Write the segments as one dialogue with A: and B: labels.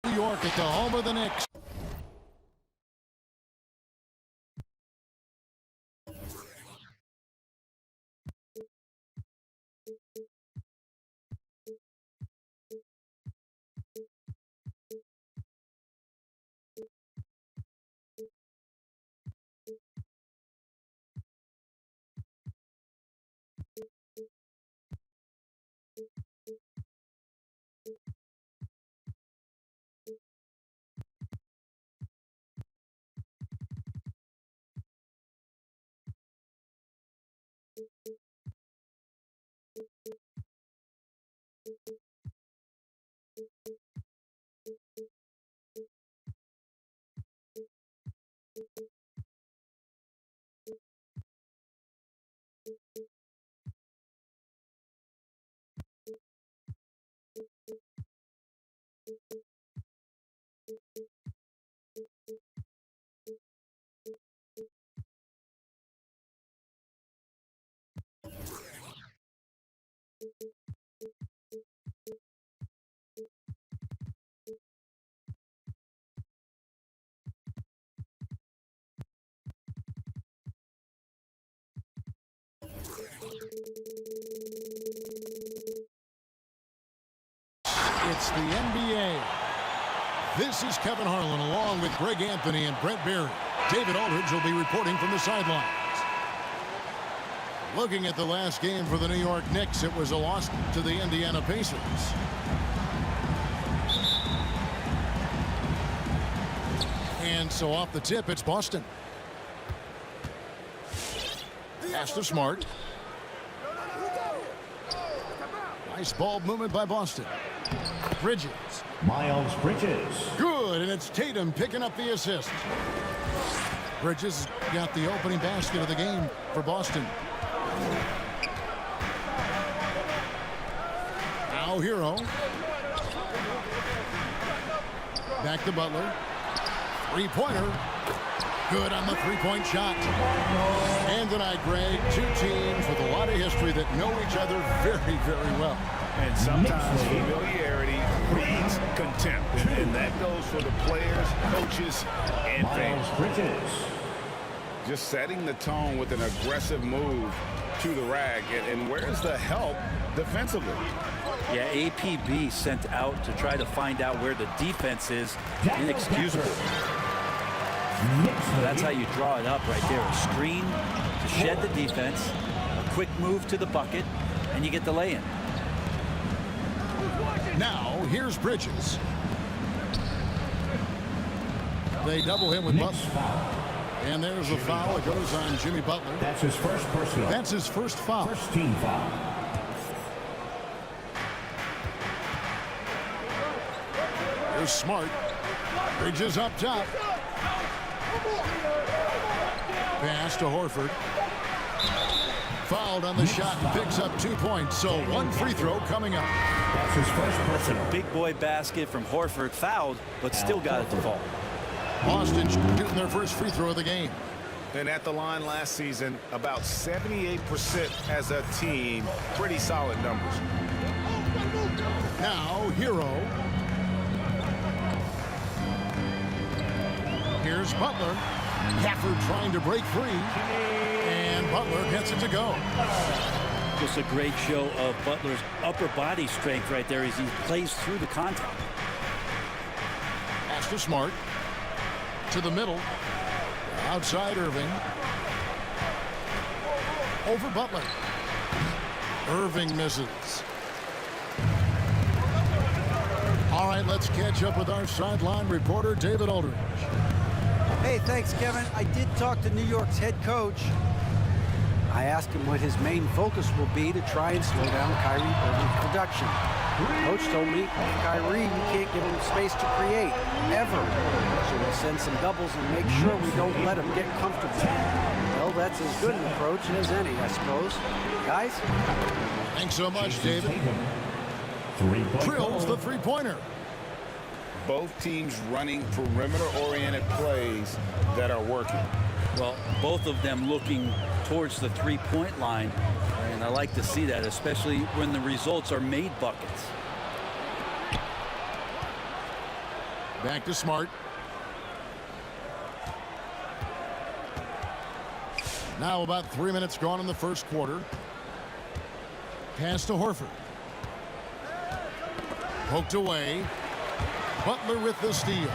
A: New York at the home of the Knicks. It's the NBA. This is Kevin Harlan along with Greg Anthony and Brent Barry. David Aldridge will be reporting from the sidelines. Looking at the last game for the New York Knicks, it was a loss to the Indiana Pacers. And so off the tip, it's Boston. Pass to Smart. Nice ball movement by Boston. Bridges.
B: Miles Bridges.
A: Good, and it's Tatum picking up the assist. Bridges got the opening basket of the game for Boston. Now Hero. Back to Butler. Three-pointer. Good on the three-point shot. And tonight, Greg, two teams with a lot of history that know each other very, very well.
C: And sometimes familiarity breeds contempt. And that goes for the players, coaches, and fans.
B: Bridges.
C: Just setting the tone with an aggressive move to the rag. And where's the help defensively?
D: Yeah, APB sent out to try to find out where the defense is. Inexcusable. So that's how you draw it up right there. A screen to shed the defense, a quick move to the bucket, and you get the lay-in.
A: Now, here's Bridges. They double him with Butler. And there's a foul. It goes on Jimmy Butler.
B: That's his first personal.
A: That's his first foul.
B: First team foul.
A: Here's Smart. Bridges up top. Pass to Horford. Fouled on the shot and picks up 2 points. So one free throw coming up.
B: That's his first personal.
D: That's a big boy basket from Horford. Fouled, but still got it to fall.
A: Boston shooting their first free throw of the game.
C: And at the line last season, about 78% as a team. Pretty solid numbers.
A: Now, Hero. Here's Butler. Gafford trying to break free. And Butler gets it to go.
D: Just a great show of Butler's upper body strength right there as he plays through the contact.
A: Pass to Smart. To the middle. Outside Irving. Over Butler. Irving misses. All right, let's catch up with our sideline reporter, David Aldridge.
E: Hey, thanks, Kevin. I did talk to New York's head coach. I asked him what his main focus will be to try and slow down Kyrie Irving's production. Coach told me, Kyrie, you can't give him space to create, ever. So we'll send some doubles and make sure we don't let him get comfortable. Well, that's as good an approach as any, I suppose. Guys?
A: Thanks so much, David. Drills the three-pointer.
C: Both teams running perimeter-oriented plays that are working.
D: Well, both of them looking towards the three-point line, and I like to see that, especially when the results are made buckets.
A: Back to Smart. Now about 3 minutes gone in the first quarter. Pass to Horford. Poked away. Butler with the steal.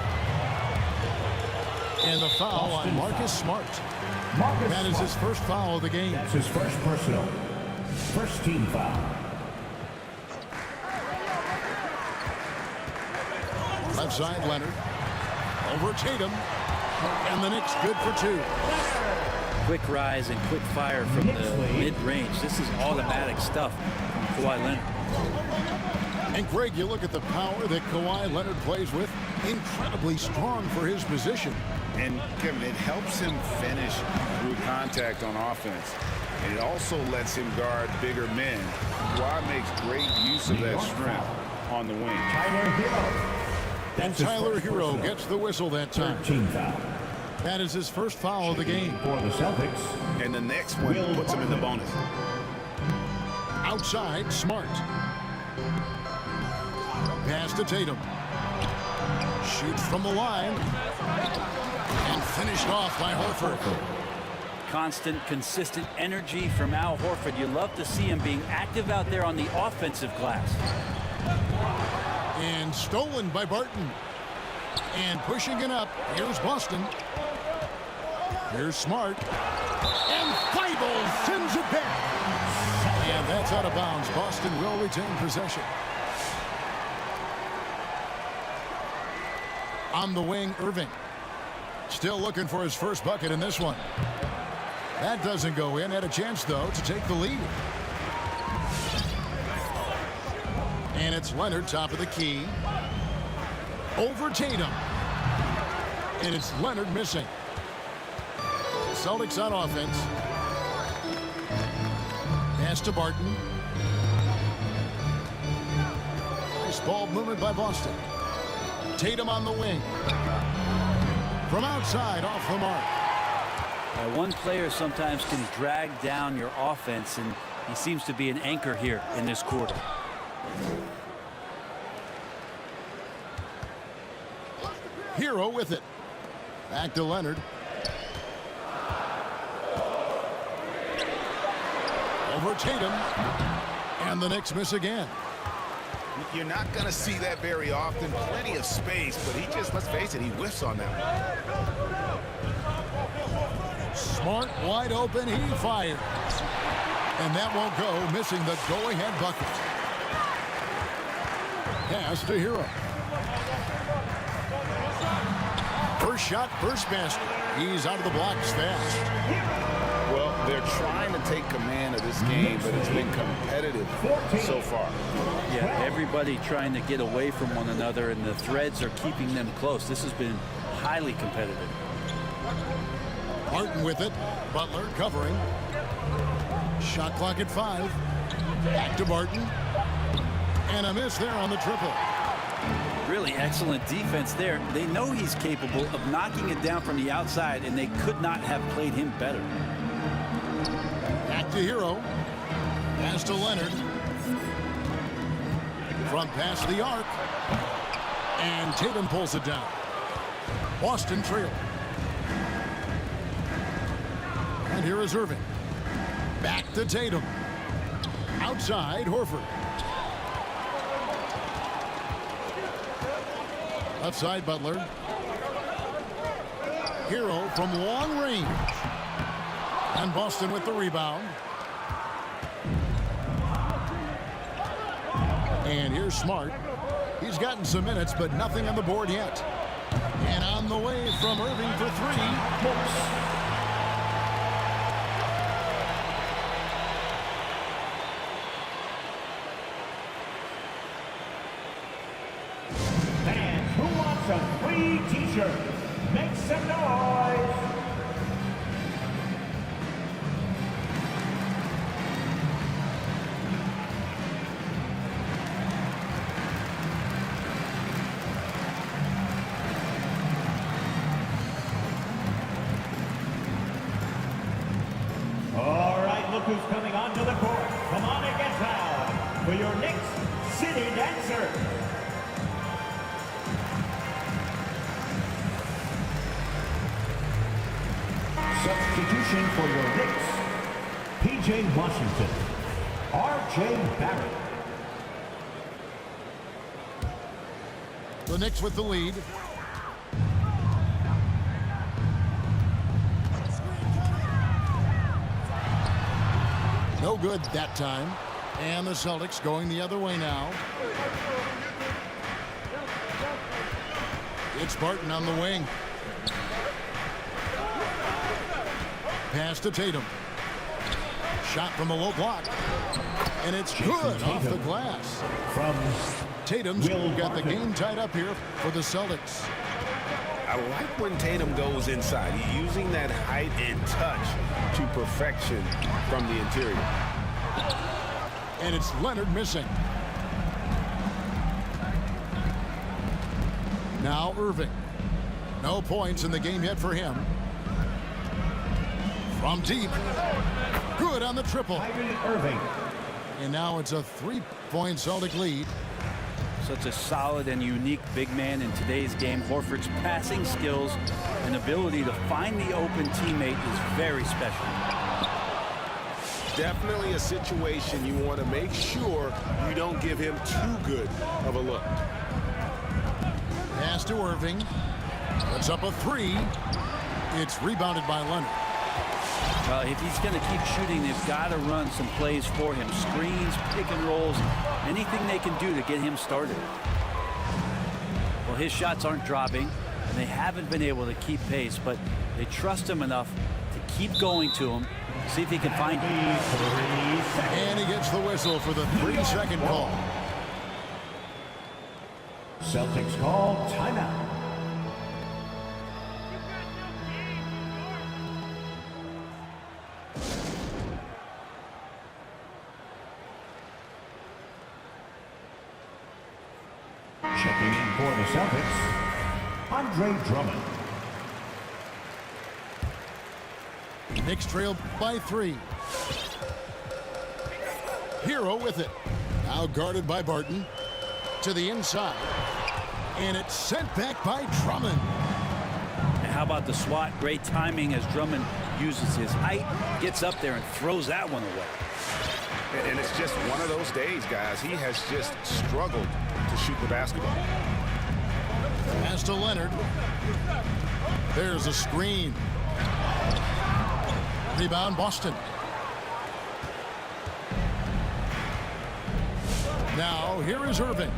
A: And the foul on Marcus Smart. That is his first foul of the game.
B: That's his first personal. First team foul.
A: Left side, Leonard. Over Tatum. And the Knicks good for two.
D: Quick rise and quick fire from the mid-range. This is automatic stuff from Kawhi Leonard.
A: And Greg, you look at the power that Kawhi Leonard plays with. Incredibly strong for his position.
C: And Kevin, it helps him finish through contact on offense. And it also lets him guard bigger men. Kawhi makes great use of that strength on the wing.
A: And Tyler Hero gets the whistle that time.
B: Team foul.
A: That is his first foul of the game.
B: For the Celtics.
C: And the next one puts him in the bonus.
A: Outside, Smart. Pass to Tatum. Shoots from the line. And finished off by Horford.
D: Constant, consistent energy from Al Horford. You love to see him being active out there on the offensive glass.
A: And stolen by Barton. And pushing it up. Here's Boston. Here's Smart. And Thibault sends it back. And that's out of bounds. Boston will retain possession. On the wing, Irving. Still looking for his first bucket in this one. That doesn't go in. Had a chance, though, to take the lead. And it's Leonard, top of the key. Over Tatum. And it's Leonard missing. Celtics on offense. Pass to Barton. Nice ball movement by Boston. Tatum on the wing. From outside, off the mark.
D: One player sometimes can drag down your offense, and he seems to be an anchor here in this quarter.
A: Hero with it. Back to Leonard. Over Tatum. And the Knicks miss again.
C: You're not going to see that very often. Plenty of space, but he just, let's face it, he whiffs on that one.
A: Smart wide open. He fires. And that won't go, missing the go-ahead bucket. Pass to Hero. First shot, first basket. He's out of the blocks fast.
C: Well, they're trying to take command of this game, but it's been competitive so far.
D: Yeah, everybody trying to get away from one another, and the threads are keeping them close. This has been highly competitive.
A: Barton with it. Butler covering. Shot clock at 5. Back to Barton. And a miss there on the triple.
D: Really excellent defense there. They know he's capable of knocking it down from the outside, and they could not have played him better.
A: Back to Hero. Pass to Leonard. From past the arc. And Tatum pulls it down. Boston trail. And here is Irving. Back to Tatum. Outside, Horford. Left side, Butler. Hero from long range. And Boston with the rebound. And here's Smart. He's gotten some minutes, but nothing on the board yet. And on the way from Irving for three.
B: Fans who want some free t-shirts, make some noise. All right, look who's coming onto the court. Come on and get down for your next city dancer. Substitution for your Knicks, P.J. Washington, R.J. Barrett.
A: The Knicks with the lead. No good that time. And the Celtics going the other way now. It's Barton on the wing. Pass to Tatum. Shot from the low block. And it's good off the glass.
B: From
A: Tatum's got the game tied up here for the Celtics.
C: I like when Tatum goes inside. He's using that height and touch to perfection from the interior.
A: And it's Leonard missing. Now Irving. No points in the game yet for him. From deep. Good on the triple.
B: Irving.
A: And now it's a three-point Celtic lead.
D: Such a solid and unique big man in today's game. Horford's passing skills and ability to find the open teammate is very special.
C: Definitely a situation you want to make sure you don't give him too good of a look.
A: Pass to Irving. Puts up a three. It's rebounded by Leonard.
D: If he's going to keep shooting, they've got to run some plays for him. Screens, pick and rolls, anything they can do to get him started. Well, his shots aren't dropping, and they haven't been able to keep pace, but they trust him enough to keep going to him, see if he can find him.
A: And he gets the whistle for the 3-second call.
B: Celtics call timeout. Checking in for the Celtics, Andre Drummond.
A: Knicks trail by 3. Hero with it. Now guarded by Barton. To the inside. And it's sent back by Drummond.
D: And how about the swat? Great timing as Drummond uses his height, gets up there and throws that one away.
C: And it's just one of those days, guys. He has just struggled to shoot the basketball.
A: Pass to Leonard. There's a screen. Rebound, Boston. Now, here is Irving.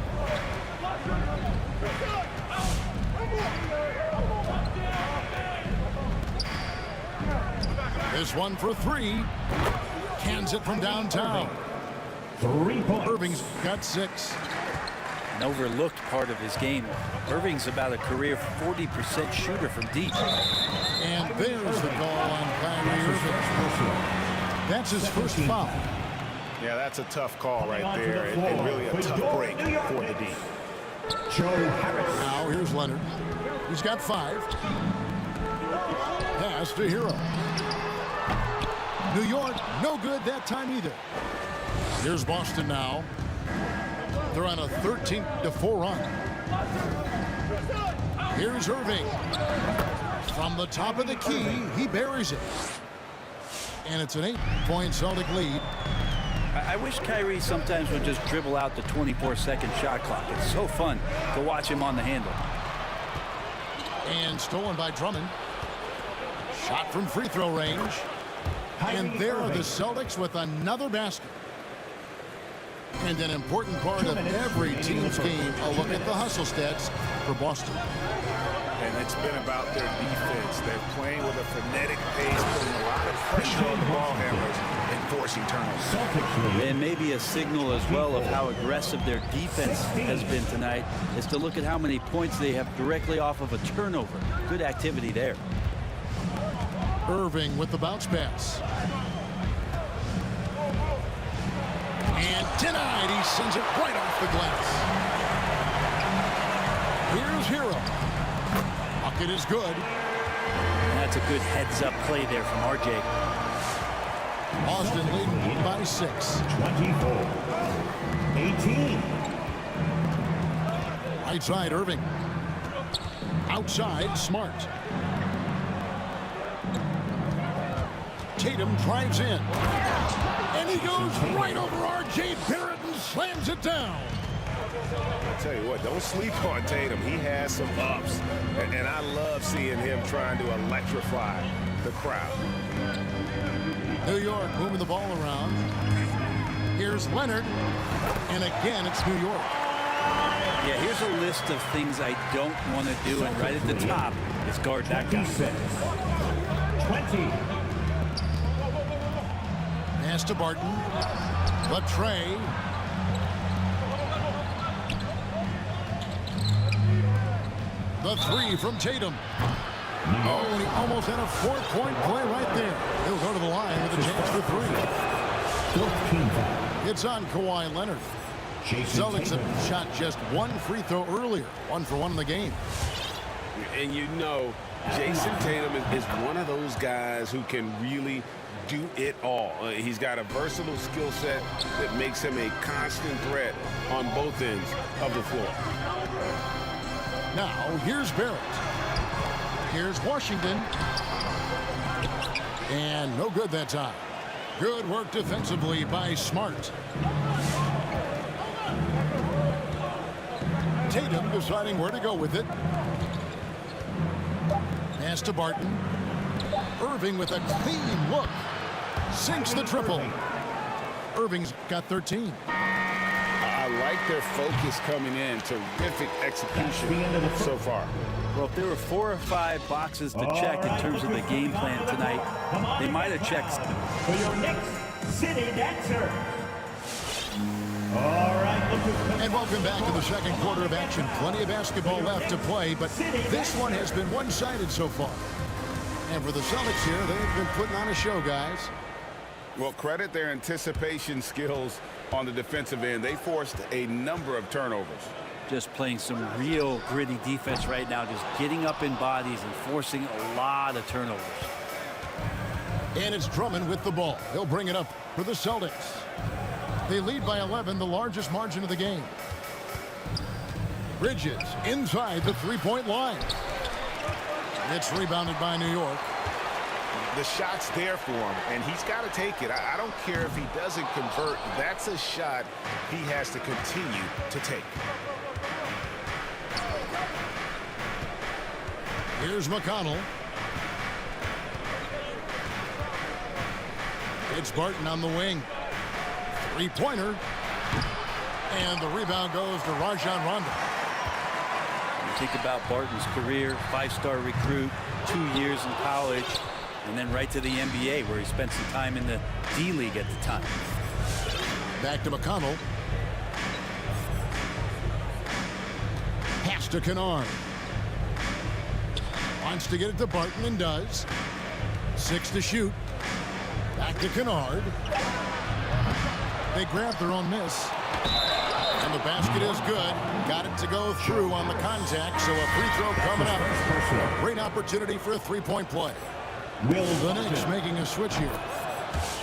A: This one for 3. Cans it from downtown.
B: 3 points.
A: Irving's got 6.
D: An overlooked part of his game. Irving's about a career 40% shooter from deep.
A: And there's the goal on Kyrie Irving. That's his first foul.
C: Yeah, that's a tough call right there, and really a tough break for the D.
B: Joe Harris.
A: Now here's Leonard. He's got 5. Pass to Hero. New York, no good that time either. Here's Boston now. They're on a 13-4 run. Here's Irving. From the top of the key, he buries it. And it's an 8-point Celtic lead.
D: I wish Kyrie sometimes would just dribble out the 24-second shot clock. It's so fun to watch him on the handle.
A: And stolen by Drummond. Shot from free throw range. And there are the Celtics with another basket. And an important part of every team's game, a look at the hustle stats for Boston.
C: And it's been about their defense. They're playing with a frenetic pace, putting a lot of pressure on the ball handlers and forcing turnovers.
D: And maybe a signal as well of how aggressive their defense has been tonight is to look at how many points they have directly off of a turnover. Good activity there.
A: Irving with the bounce pass. And denied. He sends it right off the glass. Here's Hero. Bucket is good.
D: And that's a good heads-up play there from RJ.
A: Boston leading by 6.
B: 24-18.
A: Right side, Irving. Outside, Smart. Tatum drives in. And he goes right over R.J. Barrett and slams it down.
C: I'll tell you what, don't sleep on Tatum. He has some ups. And I love seeing him trying to electrify the crowd.
A: New York moving the ball around. Here's Leonard. And again, it's New York.
D: Yeah, here's a list of things I don't want to do. And right at the top is guard that guy.
B: 20.
A: Pass to Barton. Latrey. The three from Tatum. Oh, and he almost had a 4-point play right there. He'll go to the line with a chance for 3. It's on Kawhi Leonard. Celtics have shot just one free throw earlier. 1 for 1 in the game.
C: And you know, Jason Tatum is one of those guys who can really do it all. He's got a versatile skill set that makes him a constant threat on both ends of the floor.
A: Now, here's Barrett. Here's Washington. And no good that time. Good work defensively by Smart. Tatum deciding where to go with it. Pass to Barton. Irving with a clean look. Sinks the triple. Irving's got 13.
C: I like their focus coming in. Terrific execution so far.
D: Well, if there were 4 or 5 boxes to check in terms of the game plan tonight, they might have checked.
B: For your next city dancer. All right,
A: and welcome back to the second quarter of action. Plenty of basketball left to play, but this one has been one-sided so far. And for the Celtics here, they've been putting on a show, guys.
C: Well, credit their anticipation skills on the defensive end. They forced a number of turnovers.
D: Just playing some real gritty defense right now, just getting up in bodies and forcing a lot of turnovers.
A: And it's Drummond with the ball. He'll bring it up for the Celtics. They lead by 11, the largest margin of the game. Bridges inside the three-point line. It's rebounded by New York.
C: The shot's there for him, and he's got to take it. I don't care if he doesn't convert. That's a shot he has to continue to take.
A: Here's McConnell. It's Barton on the wing. Three-pointer. And the rebound goes to Rajon Rondo.
D: You think about Barton's career, 5-star recruit, 2 years in college, and then right to the NBA where he spent some time in the D-League at the time.
A: Back to McConnell. Pass to Kennard. Wants to get it to Barton and does. 6 to shoot. Back to Kennard. They grab their own miss. And the basket is good. Got it to go through on the contact, so a free throw coming up. A great opportunity for a three-point play. The Knicks making a switch here.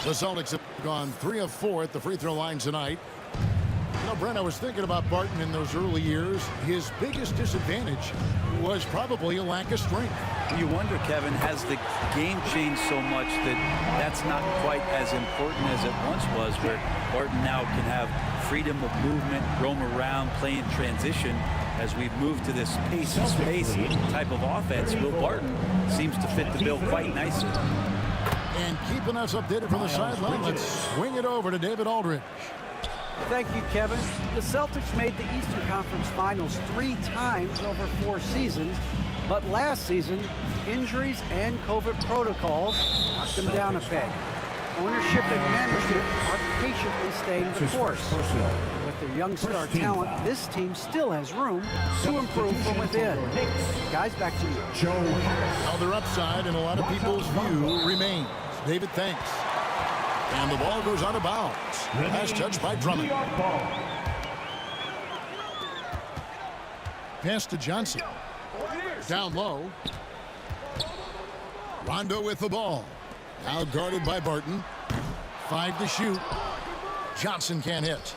A: The Celtics have gone 3 of 4 at the free throw line tonight. Now, Brent, I was thinking about Barton in those early years. His biggest disadvantage was probably a lack of strength.
D: You wonder, Kevin, has the game changed so much that that's not quite as important as it once was, where Barton now can have freedom of movement, roam around, play in transition. As we've moved to this pace and space type of offense, Will Barton seems to fit the bill quite nicely.
A: And keeping us updated from the sideline, let's swing it over to David Aldridge.
E: Thank you, Kevin. The Celtics made the Eastern Conference Finals 3 times over 4 seasons, but last season, injuries and COVID protocols knocked them down a peg. Ownership and management are patiently staying the course. With their young star talent, this team still has room to improve from within. Guys, back to you.
A: Now their upside in a lot of people's view remains. David, thanks. And the ball goes out of bounds. Pass touched by Drummond. Pass to Johnson. Down low. Rondo with the ball. Now guarded by Barton. 5 to shoot. Johnson can't hit.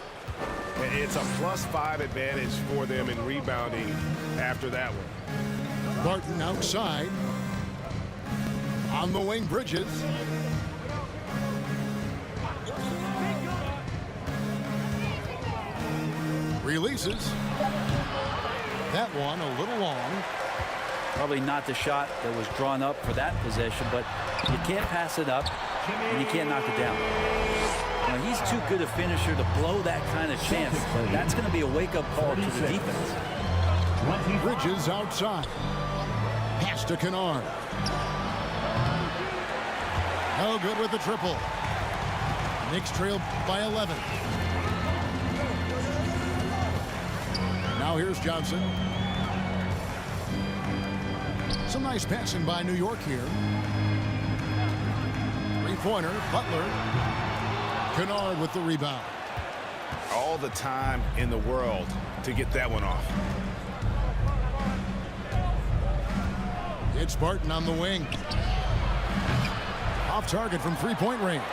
C: It's a +5 advantage for them in rebounding after that one.
A: Barton outside. On the wing, Bridges. Releases. That one a little long.
D: Probably not the shot that was drawn up for that possession, but you can't pass it up and you can't knock it down. Now, he's too good a finisher to blow that kind of chance, but that's going to be a wake-up call to the defense.
A: Bridges outside. Pass to Kennard. No good with the triple. Knicks trail by 11. Now here's Johnson. Some nice passing by New York here. Three-pointer, Butler. Kennard with the rebound.
C: All the time in the world to get that one off.
A: It's Barton on the wing. Off target from three-point range.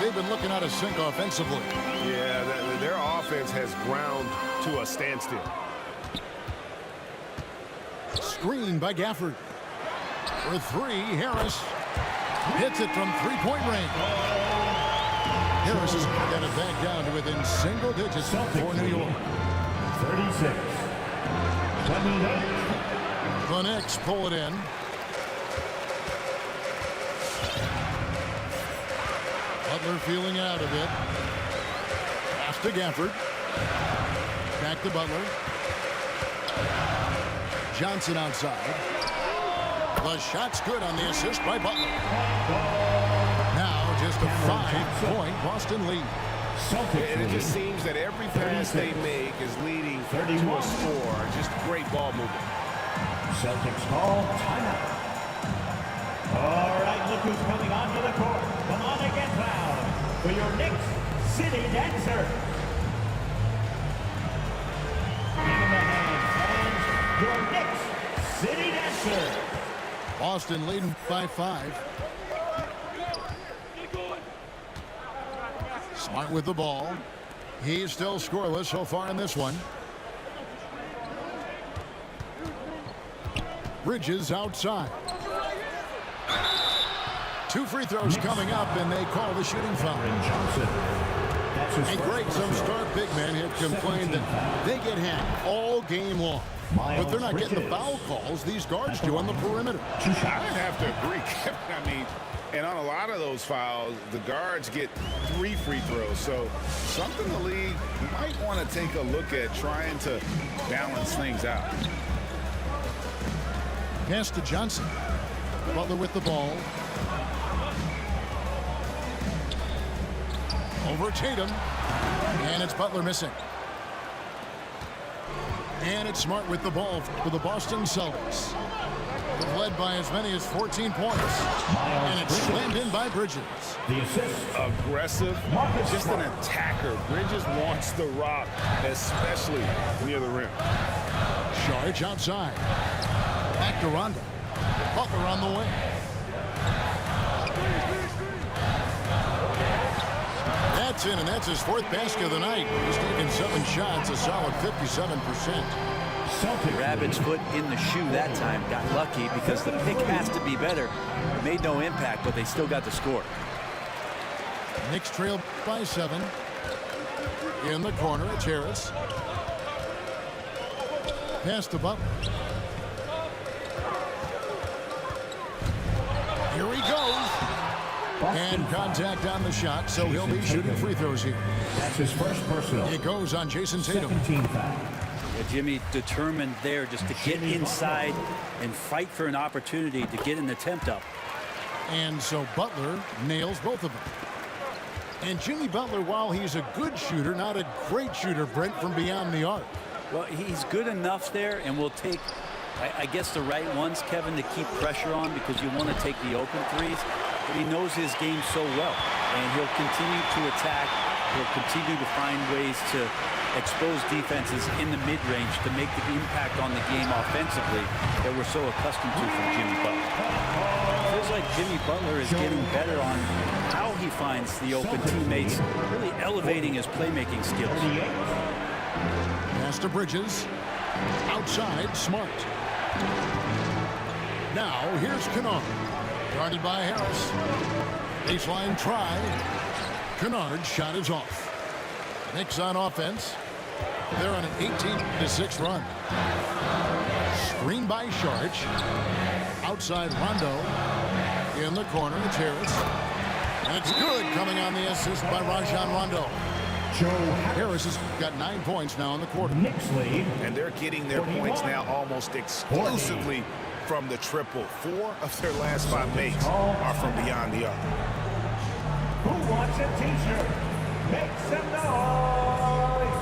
A: They've been looking out of sync offensively.
C: Yeah, their offense has ground to a standstill.
A: Screen by Gafford. For 3, Harris hits it from three-point range. Harris has got it back down to within single digits for New York.
B: 36. 28.
A: The Knicks pull it in. Butler feeling out a bit. Pass to Gafford. Back to Butler. Johnson outside. The shot's good on the assist by Butler. Now just a 5-point Boston lead.
C: And it just seems that every pass they make is leading to a score. Just great ball movement.
B: Celtics call timeout. All right, look who's coming onto the court. Come on and get loud for your Knicks City Dancer. Give him a hand, fans. Your Knicks City Dancer.
A: Boston leading by 5. Smart with the ball. He's still scoreless so far in this one. Bridges outside. 2 free throws coming up, and they call the shooting foul. And Greg, some star big men have complained that they get hacked all game long. But they're not getting the foul calls these guards do on the perimeter.
C: I would have to agree, Kevin. I mean, and on a lot of those fouls, the guards get 3 free throws. So something the league might want to take a look at, trying to balance things out.
A: Pass to Johnson. Butler with the ball. Over Tatum. And it's Butler missing. And it's Smart with the ball for the Boston Celtics. They've led by as many as 14 points. And it's slammed in by Bridges.
B: The assist.
C: Aggressive, just an attacker. Bridges wants the rock, especially near the rim.
A: Sharge outside. Back to Rondo. Butler on the wing. that's in, and that's his 4th basket of the night. He's taken 7 shots, a solid 57%.
E: Rabbit's foot in the shoe that time. Got lucky because the pick has to be better. It made no impact, but they still got the score.
A: Knicks trail by 7. In the corner, it's Harris. Pass to Butler. Here he goes. And contact on the shot, so he'll be shooting free throws here.
B: That's his first personal.
A: It goes on Jason Tatum.
B: 17 foul.
E: Yeah, Jimmy determined there just to get inside and fight for an opportunity to get an attempt up.
A: And so Butler nails both of them. And Jimmy Butler, while he's a good shooter, not a great shooter, Brent, from beyond the arc.
E: Well, he's good enough there, and will take, I guess, the right ones, Kevin, to keep pressure on because you want to take the open threes. But he knows his game so well, and he'll continue to attack. He'll continue to find ways to expose defenses in the mid-range to make the impact on the game offensively that we're so accustomed to from Jimmy Butler. It feels like Jimmy Butler is getting better on how he finds the open teammates, really elevating his playmaking skills.
A: Pass to Bridges. Outside, Smart. Now, here's Kennard. Guarded by Harris. Baseline try. Kennard's shot is off. Knicks on offense. They're on an 18-6 run. Screen by Sharch. Outside Rondo. In the corner, it's Harris. And it's good, coming on the assist by Rajon Rondo. Harris has got 9 points now in the quarter.
B: Knicks lead.
C: And they're getting their points now almost exclusively from the triple. 4 of their last 5 makes are from beyond the arc.
B: Who wants a t-shirt? Make some noise.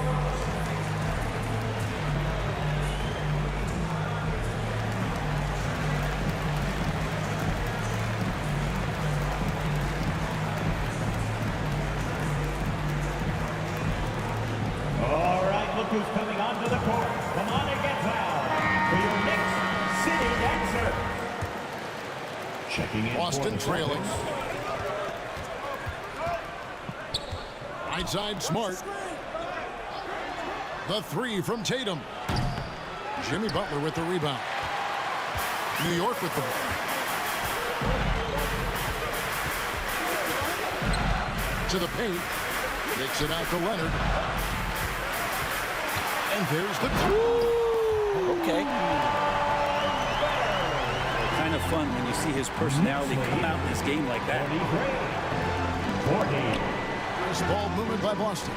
B: All right, look who's coming onto the court. Come on and get fouled for your Knicks City dancer. Checking in
A: Boston
B: for the
A: trailing.
B: Celtics.
A: Right side, Smart. The 3 from Tatum. Jimmy Butler with the rebound. New York with the ball. To the paint. Takes it out to Leonard. And there's the
E: Okay. Kind of fun when you see his personality come out in his game like that.
B: 40.
A: Nice ball movement by Boston.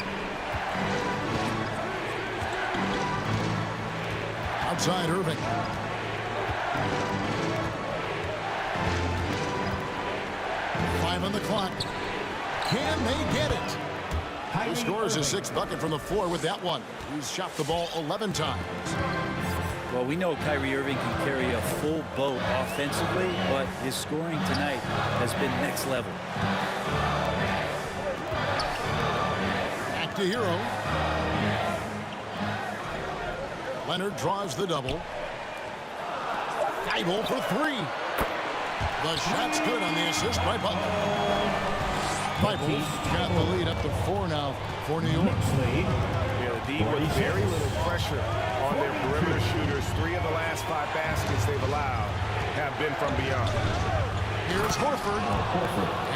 A: Outside Irving. Five on the clock. Can they get it? He scores his 6th bucket from the floor with that one. He's shot the ball 11 times.
E: Well, we know Kyrie Irving can carry a full boat offensively, but his scoring tonight has been next level.
A: Back to Hero. Leonard draws the double. Geibel for 3. The shot's good on the assist by Butler. Geibel's got the lead up to 4 now for New York.
C: Yeah, the D with very little pressure on their perimeter shooters. 3 of the last 5 baskets they've allowed have been from beyond.
A: Here's Horford.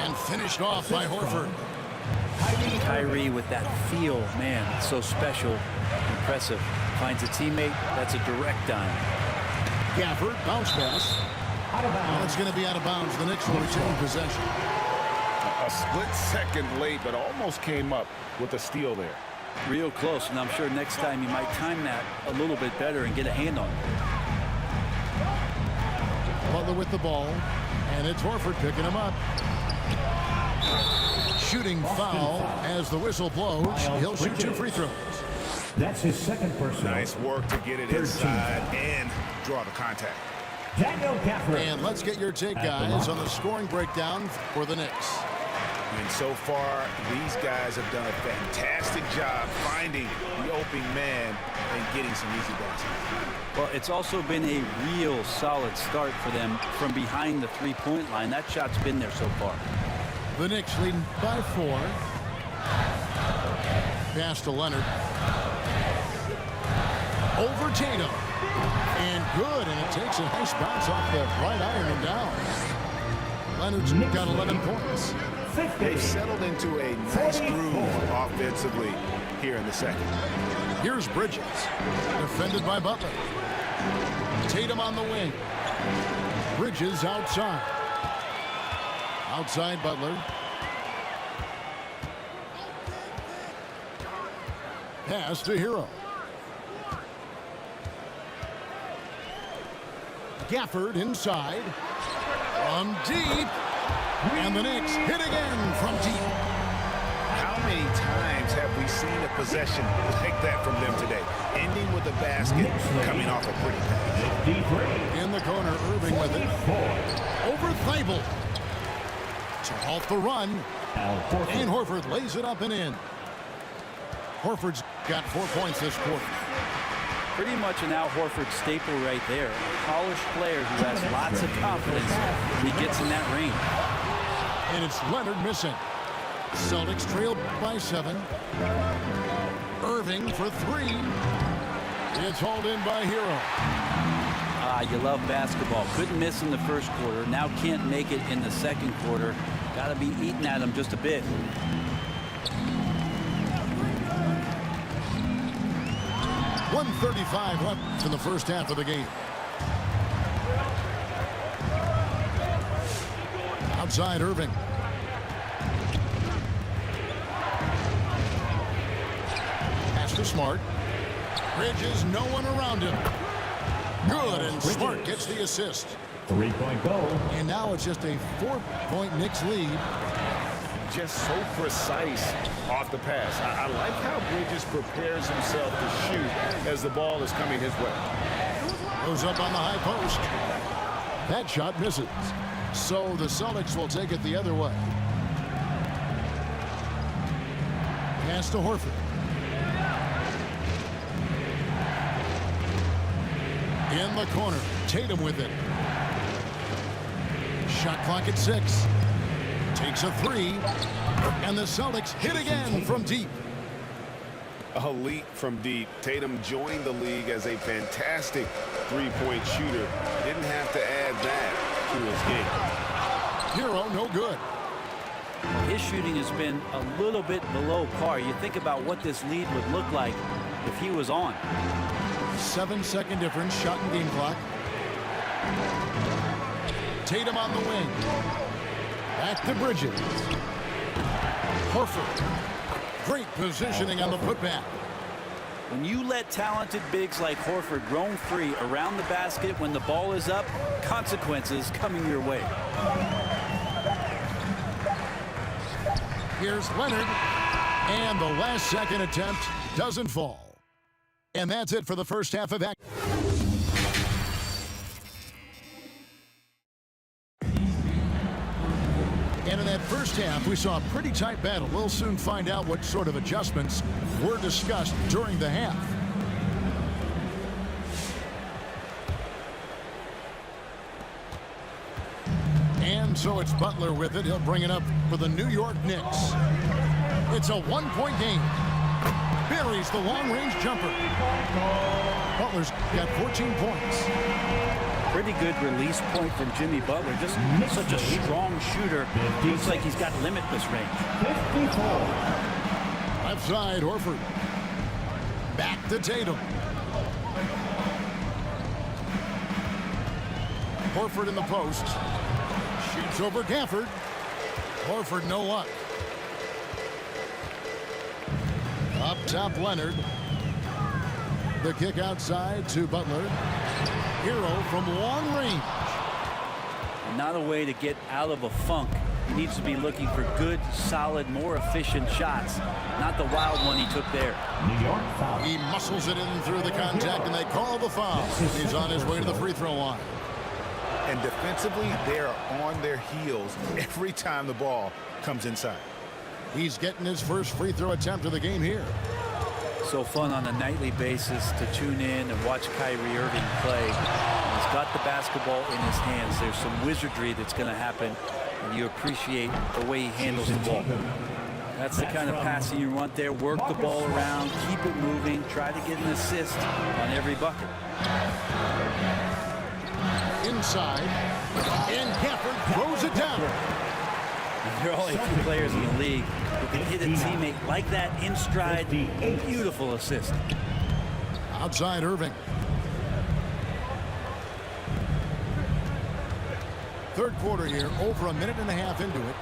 A: And finished off by Horford.
E: Kyrie with that feel, man, it's so special, impressive. Finds a teammate, that's a direct dime.
A: Gafford, bounce pass. And it's going to be out of bounds. The Knicks will retain possession.
C: A split second late, but almost came up with a steal there.
E: Real close, and I'm sure next time you might time that a little bit better and get a hand on it.
A: Butler with the ball, and it's Horford picking him up. Shooting foul as the whistle blows. He'll shoot 2 free throws.
B: That's his 2nd personal.
C: Nice work to get it inside and draw the contact.
B: Daniel Gafford.
A: And let's get your take, guys, on the scoring breakdown for the Knicks.
C: And so far, these guys have done a fantastic job finding the opening man and getting some easy baskets.
E: Well, it's also been a real solid start for them from behind the 3-point line. That shot's been there so far.
A: The Knicks leading by 4. Pass to Leonard. Over Tatum. And good, and it takes a nice bounce off the right iron and down. Leonard's got 11 points.
C: They've settled into a nice groove offensively here in the second.
A: Here's Bridges, defended by Butler. Tatum on the wing. Bridges outside. Outside Butler. Pass to Hero. Gafford inside. From deep. And the Knicks hit again from deep.
C: How many times have we seen a possession like that from them today? Ending with a basket, coming off a pretty pass.
A: In the corner, Irving with it. Over Thibault. To halt the run. And Horford lays it up and in. Horford's got 4 points this quarter.
D: Pretty much an Al Horford staple right there. A polished player who has lots of confidence when he gets in that range.
A: And it's Leonard missing. Celtics trail by 7. Irving for 3. It's hauled in by Hero.
D: You love basketball. Couldn't miss in the first quarter. Now can't make it in the second quarter. Got to be eating at him just a bit.
A: .135 left in the first half of the game. Outside Irving. Pass to Smart. Bridges, no one around him. Good, and Smart gets the assist.
B: 3-point goal.
A: And now it's just a 4-point Knicks lead.
C: Just so precise off the pass. I like how Bridges prepares himself to shoot as the ball is coming his way.
A: Goes up on the high post. That shot misses. So the Celtics will take it the other way. Pass to Horford. In the corner, Tatum with it. Shot clock at 6. Takes a 3. And the Celtics hit again from deep.
C: A leap from deep. Tatum joined the league as a fantastic three-point shooter. Didn't have to add that to his game.
A: Hero, no good.
D: His shooting has been a little bit below par. You think about what this lead would look like if he was on.
A: 7-second difference, shot and game clock. Tatum on the wing. Back to Bridges. Horford. Great positioning on the putback.
D: When you let talented bigs like Horford roam free around the basket when the ball is up, consequences coming your way.
A: Here's Leonard. And the last second attempt doesn't fall. And that's it for the first half of action. And in that first half, we saw a pretty tight battle. We'll soon find out what sort of adjustments were discussed during the half. And so it's Butler with it. He'll bring it up for the New York Knicks. It's a one-point game. Buries the long-range jumper. Butler's got 14 points.
D: Pretty good release point from Jimmy Butler. Just such a strong shooter. Looks like he's got limitless range.
B: 54.
A: Left side, Horford. Back to Tatum. Horford in the post. Shoots over Gafford. Horford, no luck. Up top, Leonard. The kick outside to Butler. Hero from long range.
D: Not a way to get out of a funk. He needs to be looking for good, solid, more efficient shots. Not the wild one he took there.
B: New York foul.
A: He muscles it in through the contact, and they call the foul. He's on his way to the free throw line.
C: And defensively, they're on their heels every time the ball comes inside.
A: He's getting his first free throw attempt of the game here.
D: So fun on a nightly basis to tune in and watch Kyrie Irving play. He's got the basketball in his hands. There's some wizardry that's going to happen, and you appreciate the way he handles the ball. That's the kind of passing you want there. Work the ball around, keep it moving, try to get an assist on every bucket.
A: Inside, and Hafford throws it down.
D: There are only a few players in the league who can hit a teammate like that in stride. Beautiful assist.
A: Outside Irving. Third quarter here, over a minute and a half into it.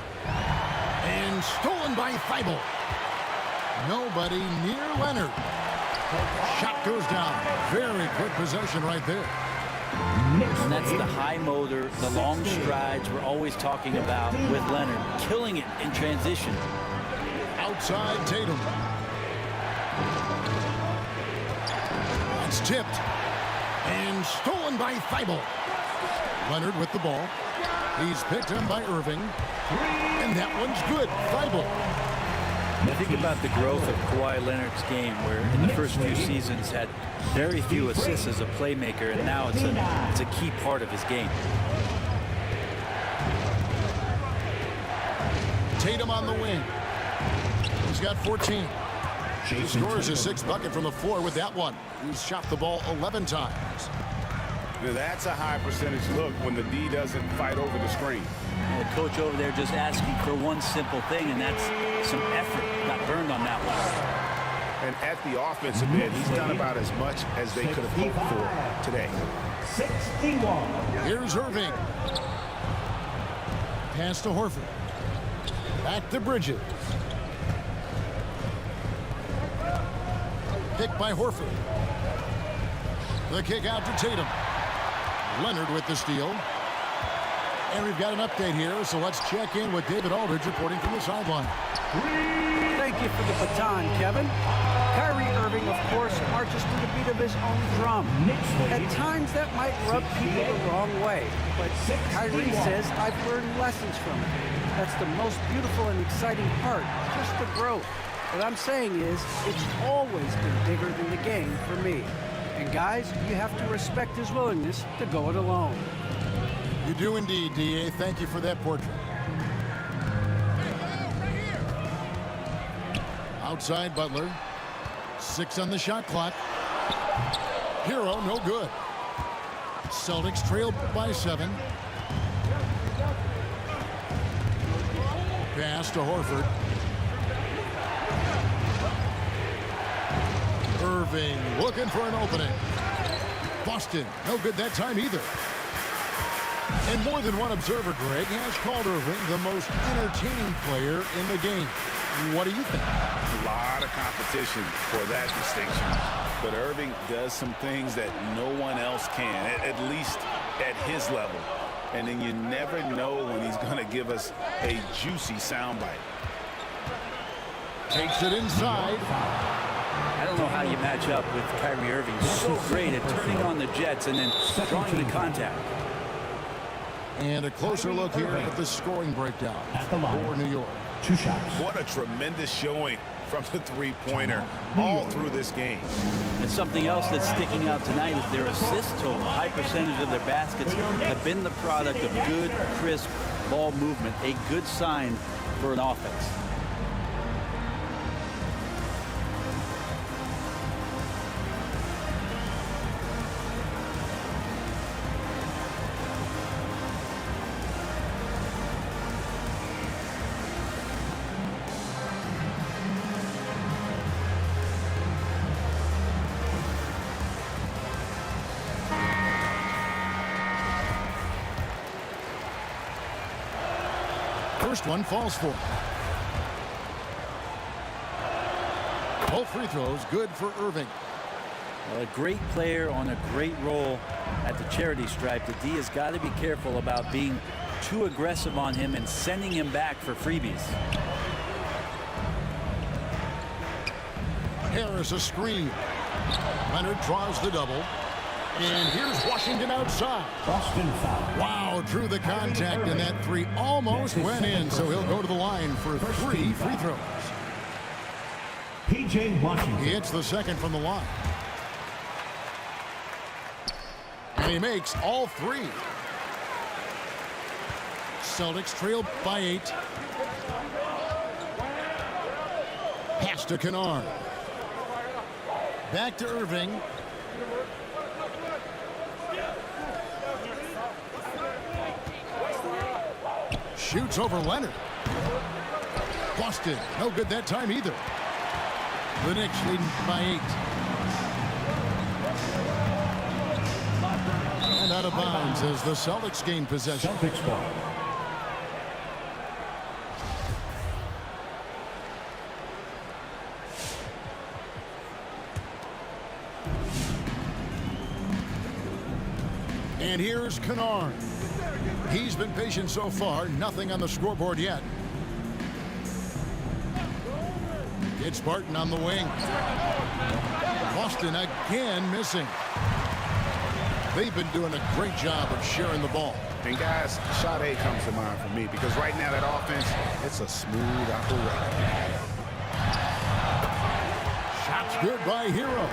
A: And stolen by Thibault. Nobody near Leonard. Shot goes down. Very quick possession right there.
D: And that's the high motor, the long strides we're always talking about with Leonard. Killing it in transition.
A: Outside Tatum. That's tipped. And stolen by Thibault. Leonard with the ball. He's picked up by Irving. And that one's good. Thibault.
D: Think about the growth of Kawhi Leonard's game, where in the first few seasons had very few assists as a playmaker, and now it's a key part of his game.
A: Tatum on the wing. He's got 14. He scores his sixth bucket from the floor with that one. He's shot the ball 11 times.
C: That's a high percentage look when the D doesn't fight over the screen.
D: And the coach over there just asking for one simple thing, and that's some effort. Got burned on that one.
C: And at the offensive end, he's done about as much as they could have hoped for today.
B: 61.
A: Here's Irving. Pass to Horford. Back to Bridges. Picked by Horford. The kick out to Tatum. Leonard with the steal. And we've got an update here, so let's check in with David Aldridge reporting from the sideline.
E: Thank you for the baton, Kevin. Kyrie Irving, of course, marches to the beat of his own drum. At times, that might rub people the wrong way, but Kyrie says, I've learned lessons from it. That's the most beautiful and exciting part, just the growth. What I'm saying is, it's always been bigger than the game for me. And guys, you have to respect his willingness to go it alone.
A: You do indeed, D.A. Thank you for that portrait. Outside Butler. 6 on the shot clock. Hero, no good. Celtics trail by 7. Pass to Horford. Irving looking for an opening. Boston, no good that time either. And more than one observer, Greg, has called Irving the most entertaining player in the game. What do you think?
C: A lot of competition for that distinction. But Irving does some things that no one else can, at least at his level. And then you never know when he's going to give us a juicy soundbite.
A: Takes it inside.
D: I don't know how you match up with Kyrie Irving. So great at turning on the Jets and then drawing the contact.
A: And a closer look here at the scoring breakdown for New York.
B: 2 shots.
C: What a tremendous showing from the three-pointer all through this game.
D: And something else that's sticking out tonight is their assist total. A high percentage of their baskets have been the product of good, crisp ball movement, a good sign for an offense.
A: First one falls for. Both free throws good for Irving.
D: Well, a great player on a great role at the charity stripe. The D has got to be careful about being too aggressive on him and sending him back for freebies.
A: Harris a screen. Leonard draws the double. And here's Washington outside.
B: Boston foul.
A: Wow, drew the contact, and that 3 almost went in, so he'll go to the line for 3 free throws.
B: P.J. Washington.
A: He hits the second from the line. And he makes all 3. Celtics trail by 8. Pass to Kennard. Back to Irving. Shoots over Leonard. Boston, no good that time either. The Knicks leading by 8. And out of bounds as the Celtics gain possession.
B: Celtics ball.
A: And here's Kennard. He's been patient so far. Nothing on the scoreboard yet. It's Barton on the wing. Boston again missing. They've been doing a great job of sharing the ball.
C: And guys, shot A comes to mind for me because right now that offense, it's a smooth operation.
A: Shots good by Hero.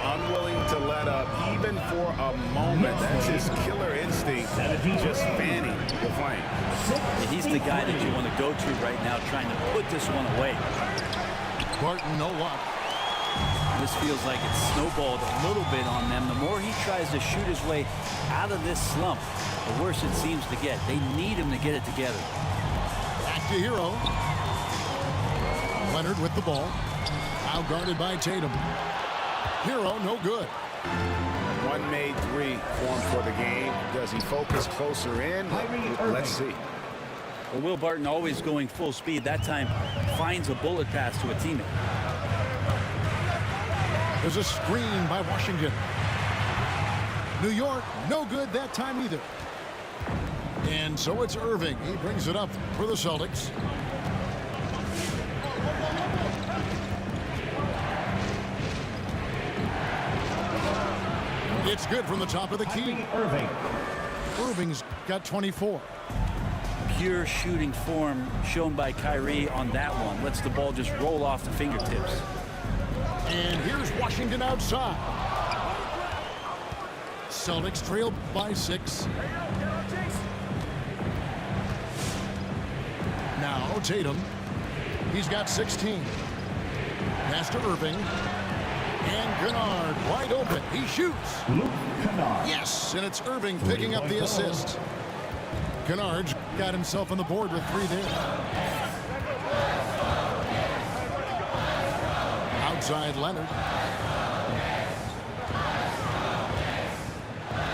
C: Unwilling to let up even for a moment. That's his killer instinct, just fanning the flame.
D: He's the guy that you want to go to right now, trying to put this one away.
A: Barton, no luck.
D: This feels like it's snowballed a little bit on them. The more he tries to shoot his way out of this slump, the worse it seems to get. They need him to get it together.
A: Back to Hero. Leonard with the ball. Now guarded by Tatum. Hero, no good.
C: One made three formed for the game. Does he focus closer in? Let's see.
D: Well, Will Barton always going full speed. That time finds a bullet pass to a teammate.
A: There's a screen by Washington. New York, no good that time either. And so it's Irving. He brings it up for the Celtics. It's good from the top of the key. Irving's got 24.
D: Pure shooting form shown by Kyrie on that one. Lets the ball just roll off the fingertips.
A: And here's Washington outside. Celtics trail by 6. Now Tatum. He's got 16. Pass to Irving. And Kennard wide open. He shoots. Yes, and it's Irving picking up the assist. Kennard's got himself on the board with 3 there. Outside Leonard.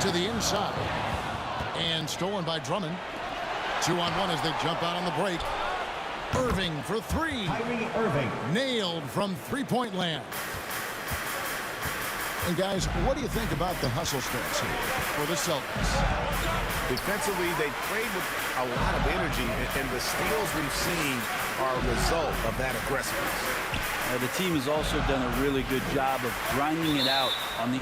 A: To the inside. And stolen by Drummond. 2-on-1 as they jump out on the break. Irving for 3.
B: Irving.
A: Nailed from three-point land. And guys, what do you think about the hustle stance here for the Celtics?
C: Defensively, they played with a lot of energy, and the steals we've seen are a result of that aggressiveness.
D: The team has also done a really good job of grinding it out on the...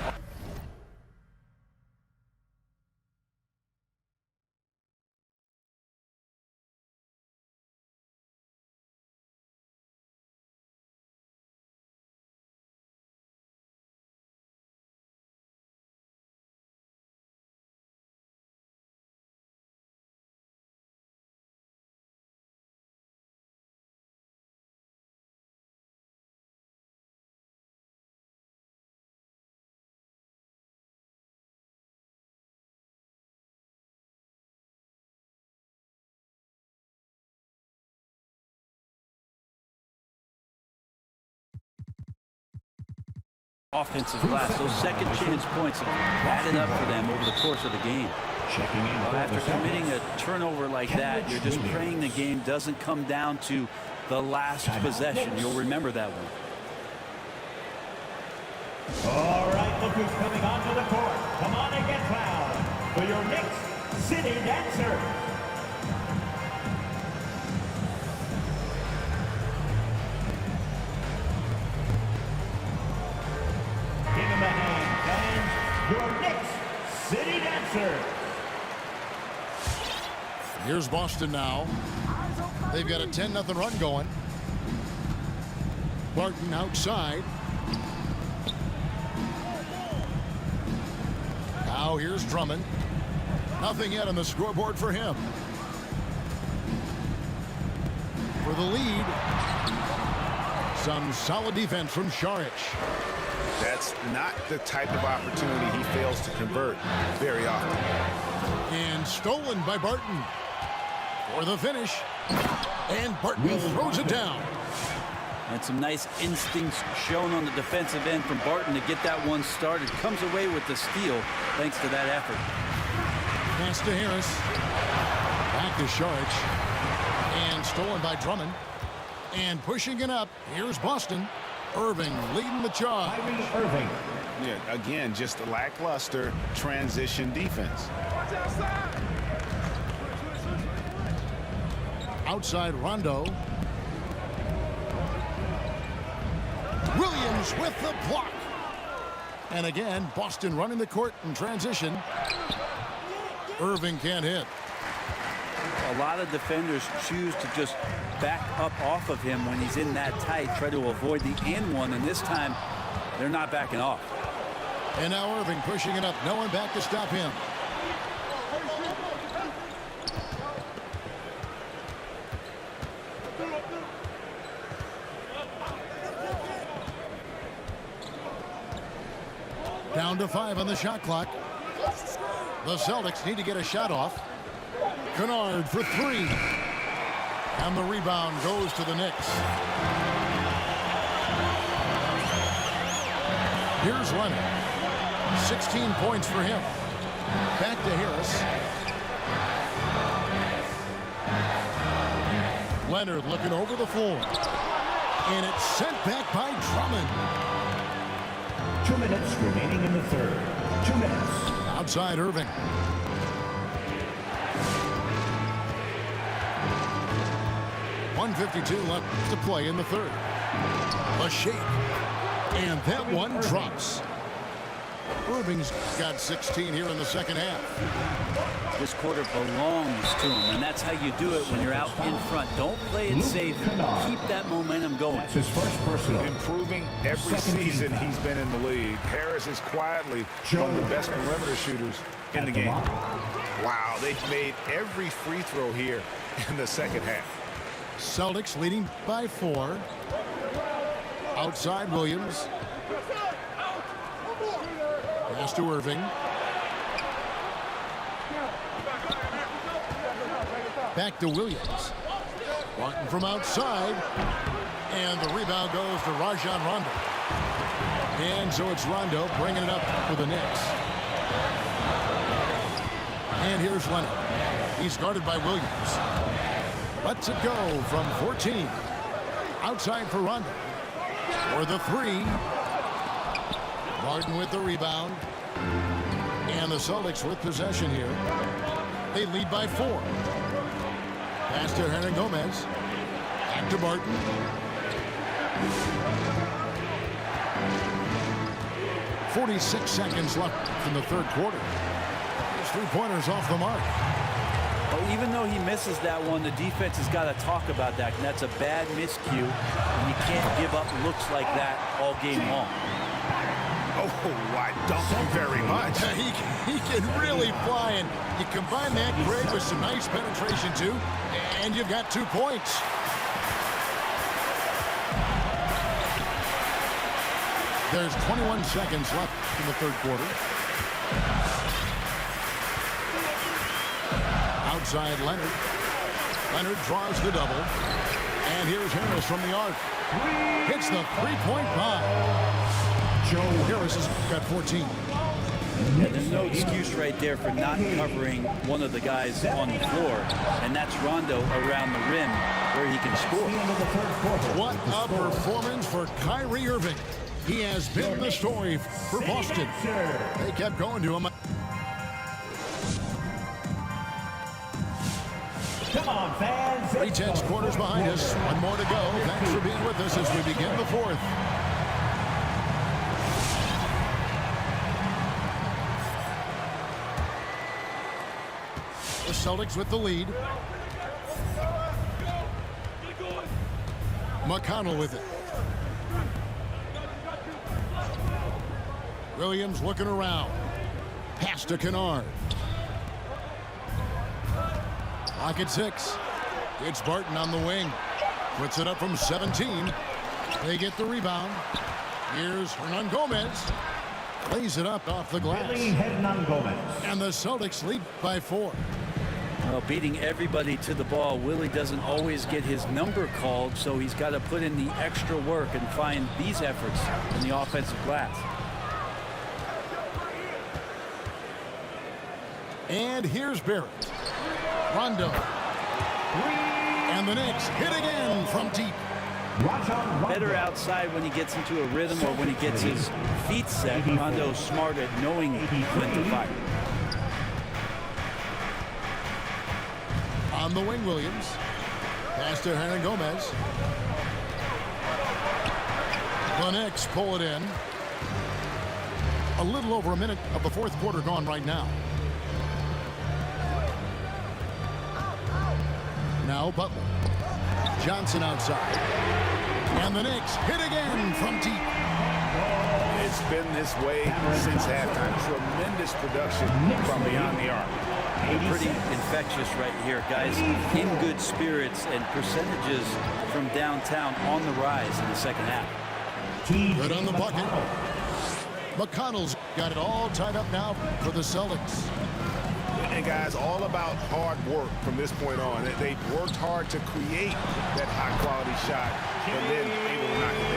D: offensive glass. Those second chance points have added up for them over the course of the game. After committing a turnover like that, you're just praying the game doesn't come down to the last possession. You'll remember that one.
B: All right, look who's coming onto the court. Come on and get fouled for your Knicks City Dancer. Give him a hand, fans. Your Knicks City Dancer.
A: Here's Boston now. They've got a 10-0 run going. Barton outside. Now here's Drummond. Nothing yet on the scoreboard for him. For the lead. Some solid defense from Saric.
C: That's not the type of opportunity he fails to convert very often.
A: And stolen by Barton. For the finish. And Barton throws it down.
D: And some nice instincts shown on the defensive end from Barton to get that one started. Comes away with the steal thanks to that effort.
A: Pass to Harris. Back to Saric. And stolen by Drummond. And pushing it up. Here's Boston. Irving leading the charge.
B: Irving.
C: Yeah, again, just a lackluster transition defense.
A: Outside Rondo. Williams with the block. And again, Boston running the court in transition. Irving can't hit.
D: A lot of defenders choose to just back up off of him when he's in that tight, try to avoid the and one, and this time they're not backing off.
A: And now Irving pushing it up. No one back to stop him. Down to 5 on the shot clock. The Celtics need to get a shot off. Kennard for 3. And the rebound goes to the Knicks. Here's Leonard. 16 points for him. Back to Harris. Leonard looking over the floor. And it's sent back by Drummond.
B: 2 minutes remaining in the third. 2 minutes.
A: Outside Irving. .152 left to play in the third. A shake. And that one drops. Irving's got 16 here in the second half.
D: This quarter belongs to him, and that's how you do it when you're out in front. Don't play it safe. Keep that momentum going.
B: It's his first personal.
C: Improving every season he's been in the league. Harris is quietly one of the best perimeter shooters in the game. Wow, they've made every free throw here in the second half.
A: Celtics leading by 4. Outside Williams. Pass to Irving. Back to Williams. Barton from outside. And the rebound goes to Rajon Rondo. And so it's Rondo bringing it up for the Knicks. And here's Leonard. He's guarded by Williams. Lets it go from 14. Outside for Rondo. For the 3. Barton with the rebound. And the Celtics with possession here. They lead by 4. Pass to Hernan Gomez. Back to Barton. .46 seconds left in the third quarter. His 3-pointers off the mark.
D: Well, even though he misses that one, the defense has got to talk about that. And that's a bad miscue. And you can't give up looks like that all game long.
C: Oh, I don't very much.
A: He can really fly, and you combine that, Greg, with some nice penetration, too, and you've got 2 points. There's 21 seconds left in the third quarter. Outside Leonard. Leonard draws the double. And here's Harris from the arc. Hits the three-point bomb. Joe Harris has got 14.
D: Yeah, there's no excuse right there for not covering one of the guys on the floor, and that's Rondo around the rim where he can score.
A: What a performance for Kyrie Irving. He has been the story for Boston. They kept going to him.
B: Come on, fans.
A: 3/10 quarters behind us. One more to go. Thanks for being with us as we begin the fourth. The Celtics with the lead. McConnell with it. Williams looking around. Pass to Kennard. Clock at 6. It's Barton on the wing. Puts it up from 17. They get the rebound. Here's Hernan Gomez. Lays it up off the glass.
B: Hernan Gomez.
A: And the Celtics lead by 4.
D: Well, beating everybody to the ball, Willie doesn't always get his number called, so he's got to put in the extra work and find these efforts in the offensive glass.
A: And here's Barrett. Rondo. And the Knicks hit again from deep.
D: Better outside when he gets into a rhythm or when he gets his feet set. Rondo's smart at knowing when to fire.
A: On the wing, Williams. Pass to Hernan Gomez. The Knicks pull it in. A little over a minute of the fourth quarter gone right now. Now Butler. Johnson outside. And the Knicks hit again from deep.
C: It's been this way since halftime. Tremendous production from beyond the arc.
D: Pretty infectious right here, guys. In good spirits and percentages from downtown on the rise in the second half.
A: Good on the bucket. McConnell's got it all tied up now for the Celtics.
C: And guys, all about hard work from this point on. They've worked hard to create that high-quality shot and then able to knock it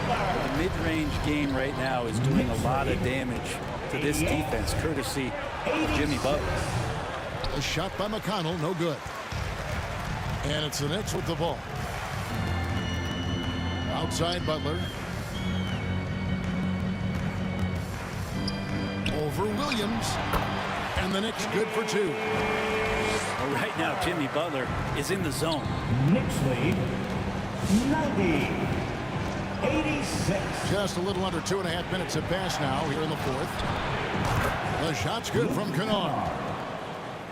C: down.
D: The mid-range game right now is doing a lot of damage to this defense, courtesy of Jimmy Butler.
A: A shot by McConnell, no good. And it's the Knicks with the ball. Outside Butler. Over Williams. And the Knicks good for 2.
D: Well, right now, Jimmy Butler is in the zone.
B: Knicks lead 90-86.
A: Just a little under 2.5 minutes have passed now here in the fourth. The shot's good from Kennard.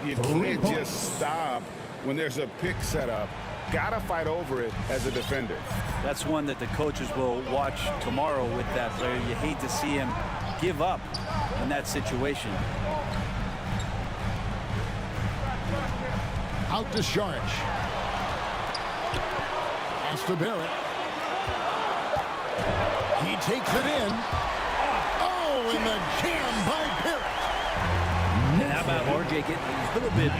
C: You can't just stop when there's a pick set up. Gotta fight over it as a defender.
D: That's one that the coaches will watch tomorrow with that player. You hate to see him give up in that situation.
A: Out to Saric. Pass to Barrett. He takes it in. Oh, and the jam by Barrett.
D: And how about RJ getting a little bit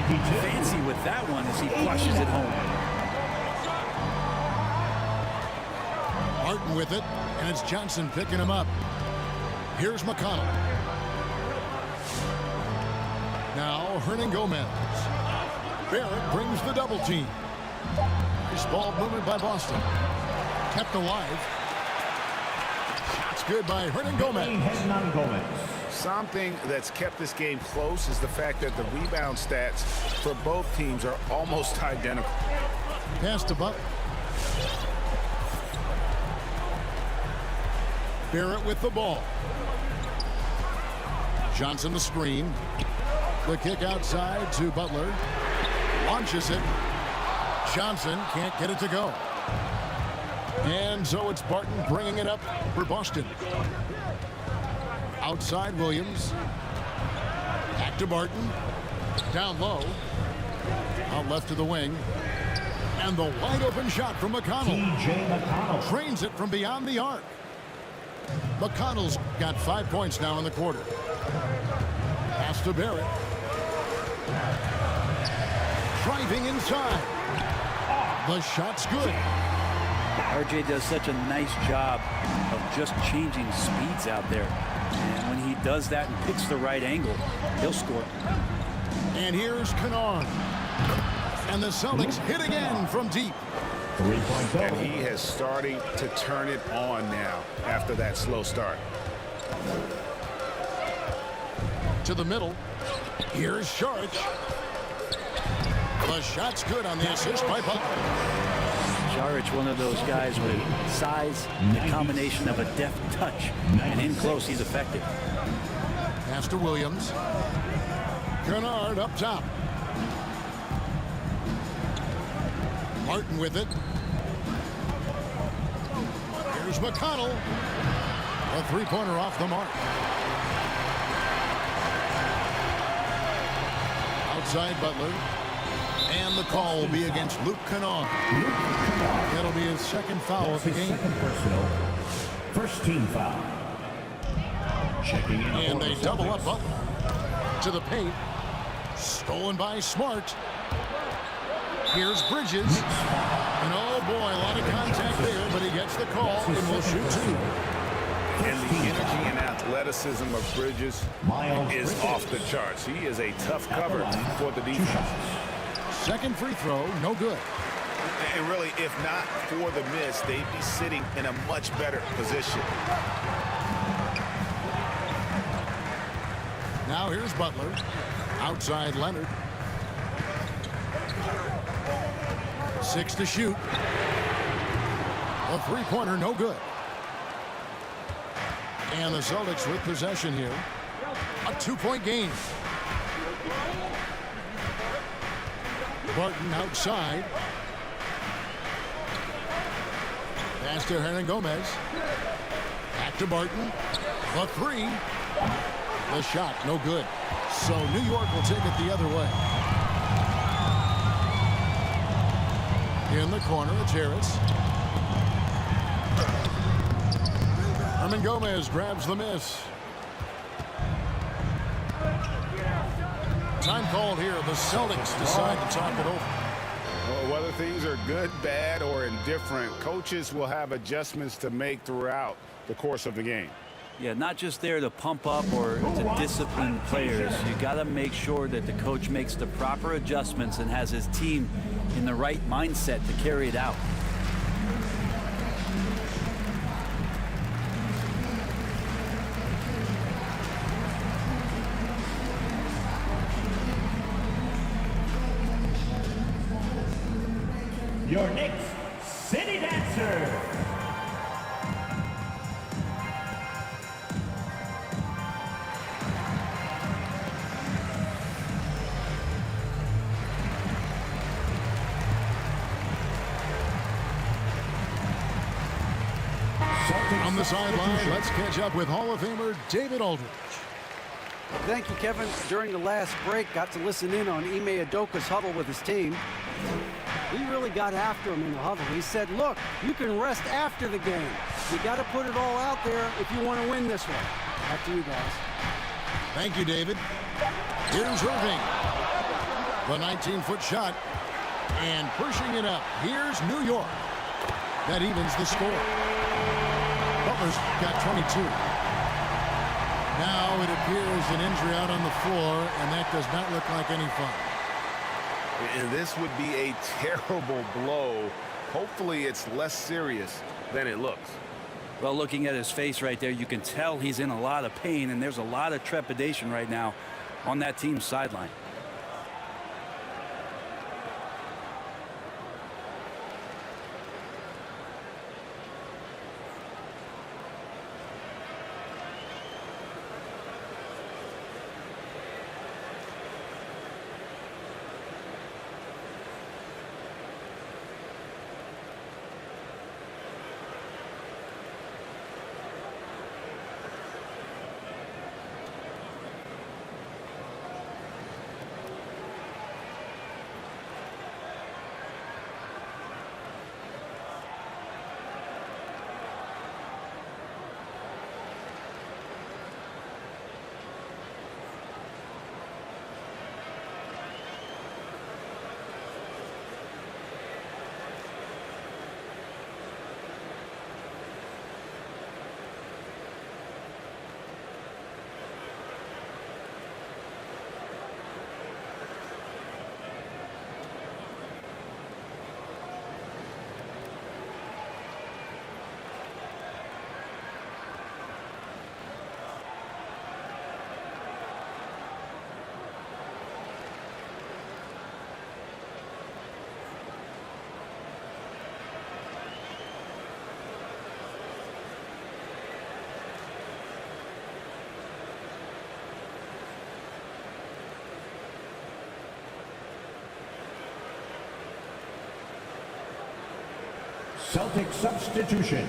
D: fancy with that one as he flushes it home.
A: Martin with it, and it's Johnson picking him up. Here's McConnell. Now Hernan Gomez. Barrett brings the double team. Nice ball movement by Boston. Kept alive. Shot's good by Hernan Gomez.
C: Something that's kept this game close is the fact that the rebound stats for both teams are almost identical.
A: Pass to Butler. Barrett with the ball. Johnson the screen. The kick outside to Butler. Launches it. Johnson can't get it to go. And so it's Barton bringing it up for Boston. Outside Williams. Back to Barton. Down low. Out left to the wing. And the wide open shot from McConnell.
B: T.J. McConnell.
A: Trains it from beyond the arc. McConnell's got 5 points now in the quarter. Pass to Barrett. Driving inside. The shot's good.
D: RJ does such a nice job of just changing speeds out there. And when he does that and picks the right angle, he'll score.
A: And here's Kennard. And the Celtics hit again from deep.
C: And he has starting to turn it on now after that slow start.
A: To the middle. Here's Saric. The shot's good on the assist by Butler.
D: Saric, one of those guys with size, the combination of a deft touch, and in close, he's effective.
A: Pass to Williams. Kennard up top. Martin with it. Here's McConnell. A three-pointer off the mark. Outside Butler. And the call will be against Luke Kennard. That'll be his second foul of the game.
B: Second personal. First team foul. Checking in.
A: And they double up Butler. To the paint. Stolen by Smart. Here's Bridges. And oh boy, a lot of contact there, but he gets the call and will shoot two.
C: And the energy and athleticism of Bridges is off the charts. He is a tough cover for the defense.
A: Second free throw, no good.
C: And really, if not for the miss, they'd be sitting in a much better position.
A: Now here's Butler. Outside Leonard. 6 to shoot. A three-pointer, no good. And the Celtics with possession here. A 2-point game. Barton outside. Pass to Hernan Gomez. Back to Barton. A three. The shot, no good. So New York will take it the other way. In the corner, it's Harris. Hernan Gomez grabs the miss. Time called here. The Celtics decide to talk it over.
C: Well, whether things are good, bad, or indifferent, coaches will have adjustments to make throughout the course of the game.
D: Yeah, not just there to pump up or to discipline players. You got to make sure that the coach makes the proper adjustments and has his team in the right mindset to carry it out.
B: Your Knicks City Dancer.
A: On the sideline, let's catch up with Hall of Famer David Aldridge.
E: Thank you, Kevin. During the last break, got to listen in on Ime Udoka's huddle with his team. He really got after him in the huddle. He said, look, you can rest after the game. You got to put it all out there if you want to win this one. Back to you guys.
A: Thank you, David. Here's Irving. The 19-foot shot. And pushing it up. Here's New York. That evens the score. Butler's got 22. Now it appears an injury out on the floor, and that does not look like any fun.
C: And this would be a terrible blow. Hopefully it's less serious than it looks.
D: Well, looking at his face right there, you can tell he's in a lot of pain, and there's a lot of trepidation right now on that team's sideline.
B: Celtic substitution.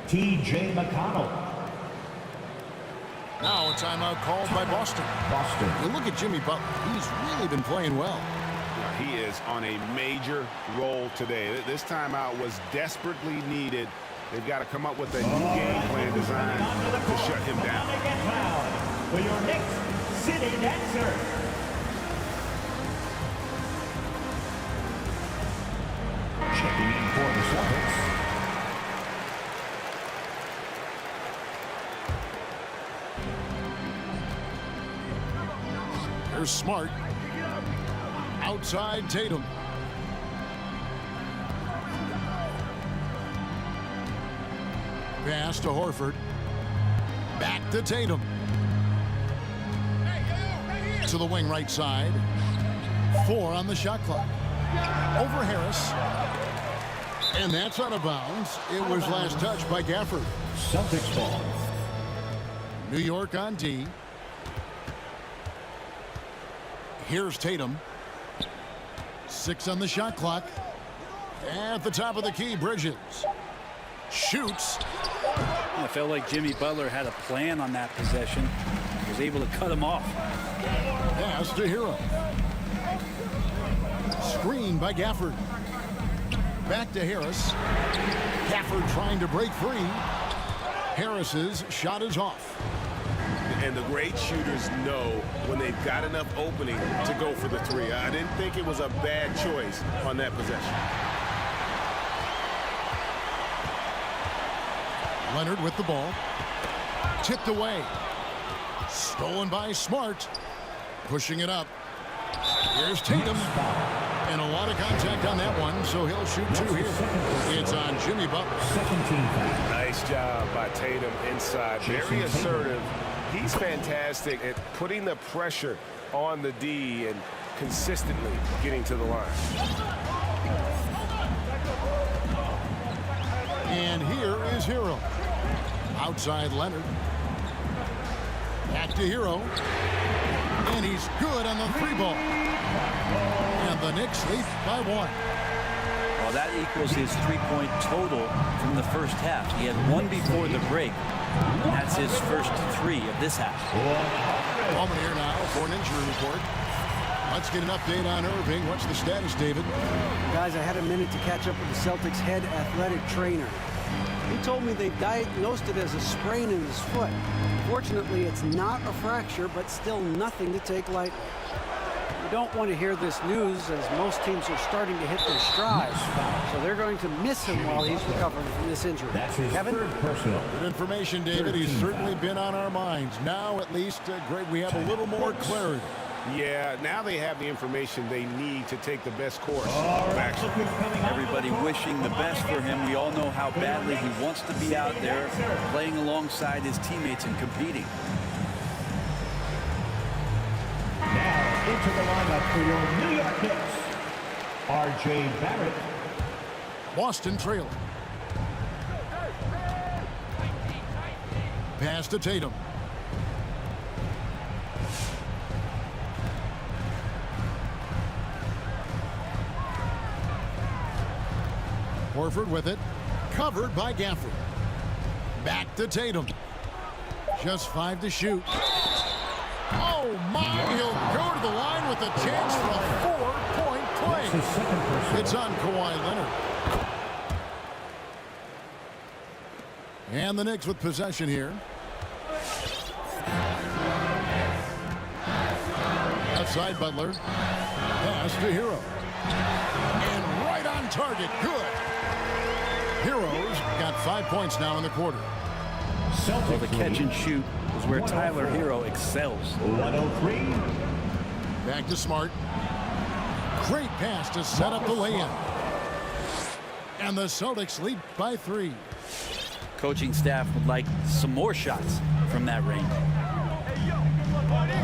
B: T.J. McConnell.
A: Now a timeout called by Boston.
B: Boston.
A: You look at Jimmy Butler. He's really been playing well.
C: He is on a major roll today. This timeout was desperately needed. They've got to come up with a new game plan designed to shut him down.
B: For your next sitting answer. Checking in for the Celtics.
A: Here's Smart. Outside Tatum. Pass to Horford. Back to Tatum. To the wing right side. 4 on the shot clock. Over Harris. And that's out of bounds. It was last touched by Gafford.
B: Celtics ball.
A: New York on D. Here's Tatum. 6 on the shot clock. At the top of the key, Bridges. Shoots.
D: I felt like Jimmy Butler had a plan on that possession. He was able to cut him off.
A: Pass to Hero. Screen by Gafford. Back to Harris. Gafford trying to break free. Harris's shot is off.
C: And the great shooters know when they've got enough opening to go for the three. I didn't think it was a bad choice on that possession.
A: Leonard with the ball. Tipped away. Stolen by Smart. Pushing it up. Here's Tatum. And a lot of contact on that one, so he'll shoot 2 here. It's on Jimmy Butler.
B: Second team foul.
C: Nice job by Tatum inside. Very assertive. He's fantastic at putting the pressure on the D and consistently getting to the line.
A: And here is Hero. Outside Leonard. Back to Hero. And he's good on the 3 ball. And the Knicks lead by 1.
D: Well, that equals his 3-point total from the first half. He had 1 before the break. And that's his first 3 of this half.
A: Moment here now for an injury report. Let's get an update on Irving. What's the status, David?
E: Guys, I had a minute to catch up with the Celtics head athletic trainer. He told me they diagnosed it as a sprain in his foot. Fortunately, it's not a fracture, but still nothing to take lightly. You don't want to hear this news, as most teams are starting to hit their stride. So they're going to miss him while he's recovering from this injury.
B: That's his
E: Kevin?
B: third personal.
A: Good information, David. He's certainly been on our minds. Now, at least, Greg, we have a little more clarity.
C: Yeah, now they have the information they need to take the best course of action.
D: Everybody wishing the best for him. We all know how badly he wants to be out there playing alongside his teammates and competing.
B: Now into the lineup for your New York Knicks, R.J. Barrett.
A: Boston trailing. Pass to Tatum. Horford with it. Covered by Gafford. Back to Tatum. Just 5 to shoot. Oh, my. He'll go to the line with a chance for a 4-point play. It's on Kawhi Leonard. And the Knicks with possession here. Outside Butler. Pass to Hero. And right on target. Good. Heroes got 5 points now in the quarter.
D: Well, the catch and shoot is where Tyler Hero excels.
B: 103.
A: Back to Smart. Great pass to set up the lay-in. And the Celtics lead by 3.
D: Coaching staff would like some more shots from that range.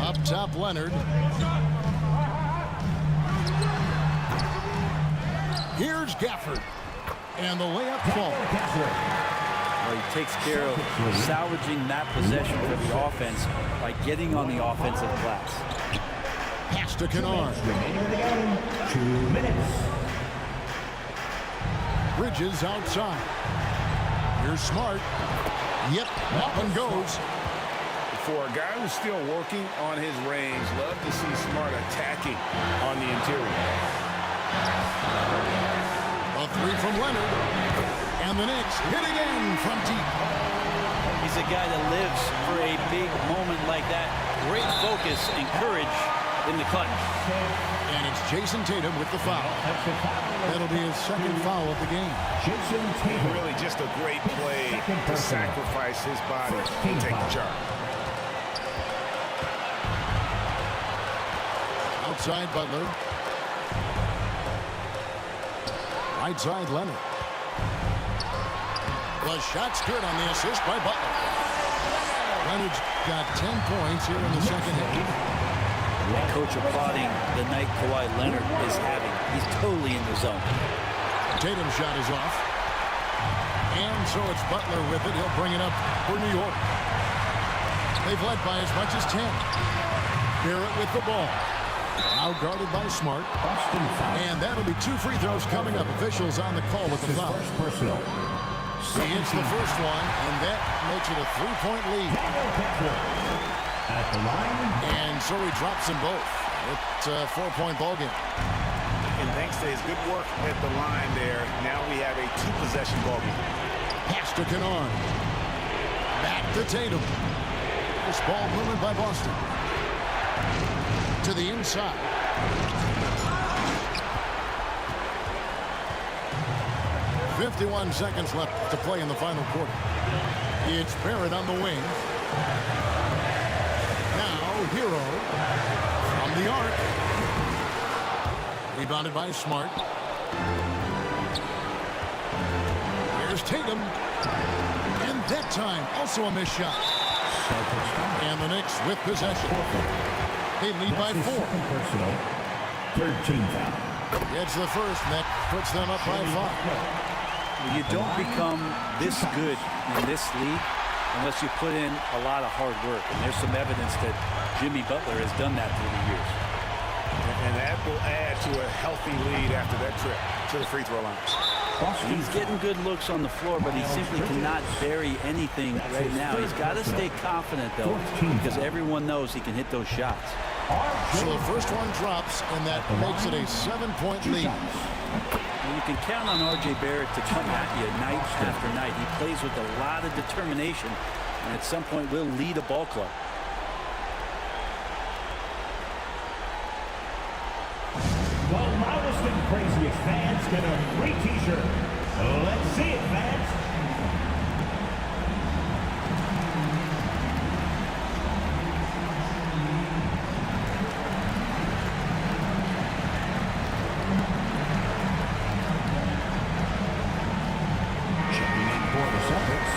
A: Up top, Leonard. Here's Gafford. And the layup falls.
D: Well, he takes care of salvaging that possession for the offense by getting on the offensive glass.
A: Pass to Kennard.
B: Remaining in the game, 2 minutes.
A: Bridges outside. Here's Smart. Yep, that one goes.
C: For a guy who's still working on his range, love to see Smart attacking on the interior.
A: from Leonard. And the Knicks hit again from deep.
D: He's a guy that lives for a big moment like that. Great focus and courage in the clutch.
A: And it's Jason Tatum with the foul. That'll be his second foul of the game.
B: Jason Tatum.
C: Really just a great play to sacrifice his body and take the charge.
A: Outside Butler. Right side Leonard. The shot's good on the assist by Butler. Leonard's got 10 points here in the second half.
D: Coach applauding the night Kawhi Leonard is having. He's totally in the zone.
A: Tatum's shot is off. And so it's Butler with it. He'll bring it up for New York. They've led by as much as 10. Barrett with the ball. Now guarded by Smart. And that'll be 2 free throws coming up. Officials on the call with the foul. He hits the first one, and that makes it a 3-point lead.
B: At the line.
A: And so he drops them both. It's a 4-point ball game.
C: And thanks to his good work at the line there, now we have a 2-possession ball game.
A: Pass to Kennard. Back to Tatum. This ball movement by Boston. To the inside. .51 seconds left to play in the final quarter. It's Barrett on the wing. Now Hero from the arc. Rebounded by Smart. Here's Tatum. And that time also a missed shot. And the Knicks with possession. They lead by 4.
B: 13 foul.
A: It's the first, and that puts them up by 5.
D: You don't become this good in this league unless you put in a lot of hard work. And there's some evidence that Jimmy Butler has done that through the years.
C: And that will add to a healthy lead after that trip to the free throw line.
D: He's getting good looks on the floor, but he simply cannot bury anything right now. He's got to stay confident, though, because everyone knows he can hit those shots.
A: So the first one drops, and that makes it a 7-point lead.
D: And you can count on R.J. Barrett to come at you night after night. He plays with a lot of determination, and at some point will lead a ball club.
B: The loudest and craziest fans get a free t-shirt. Let's see it, fans. Checking in for the Celtics,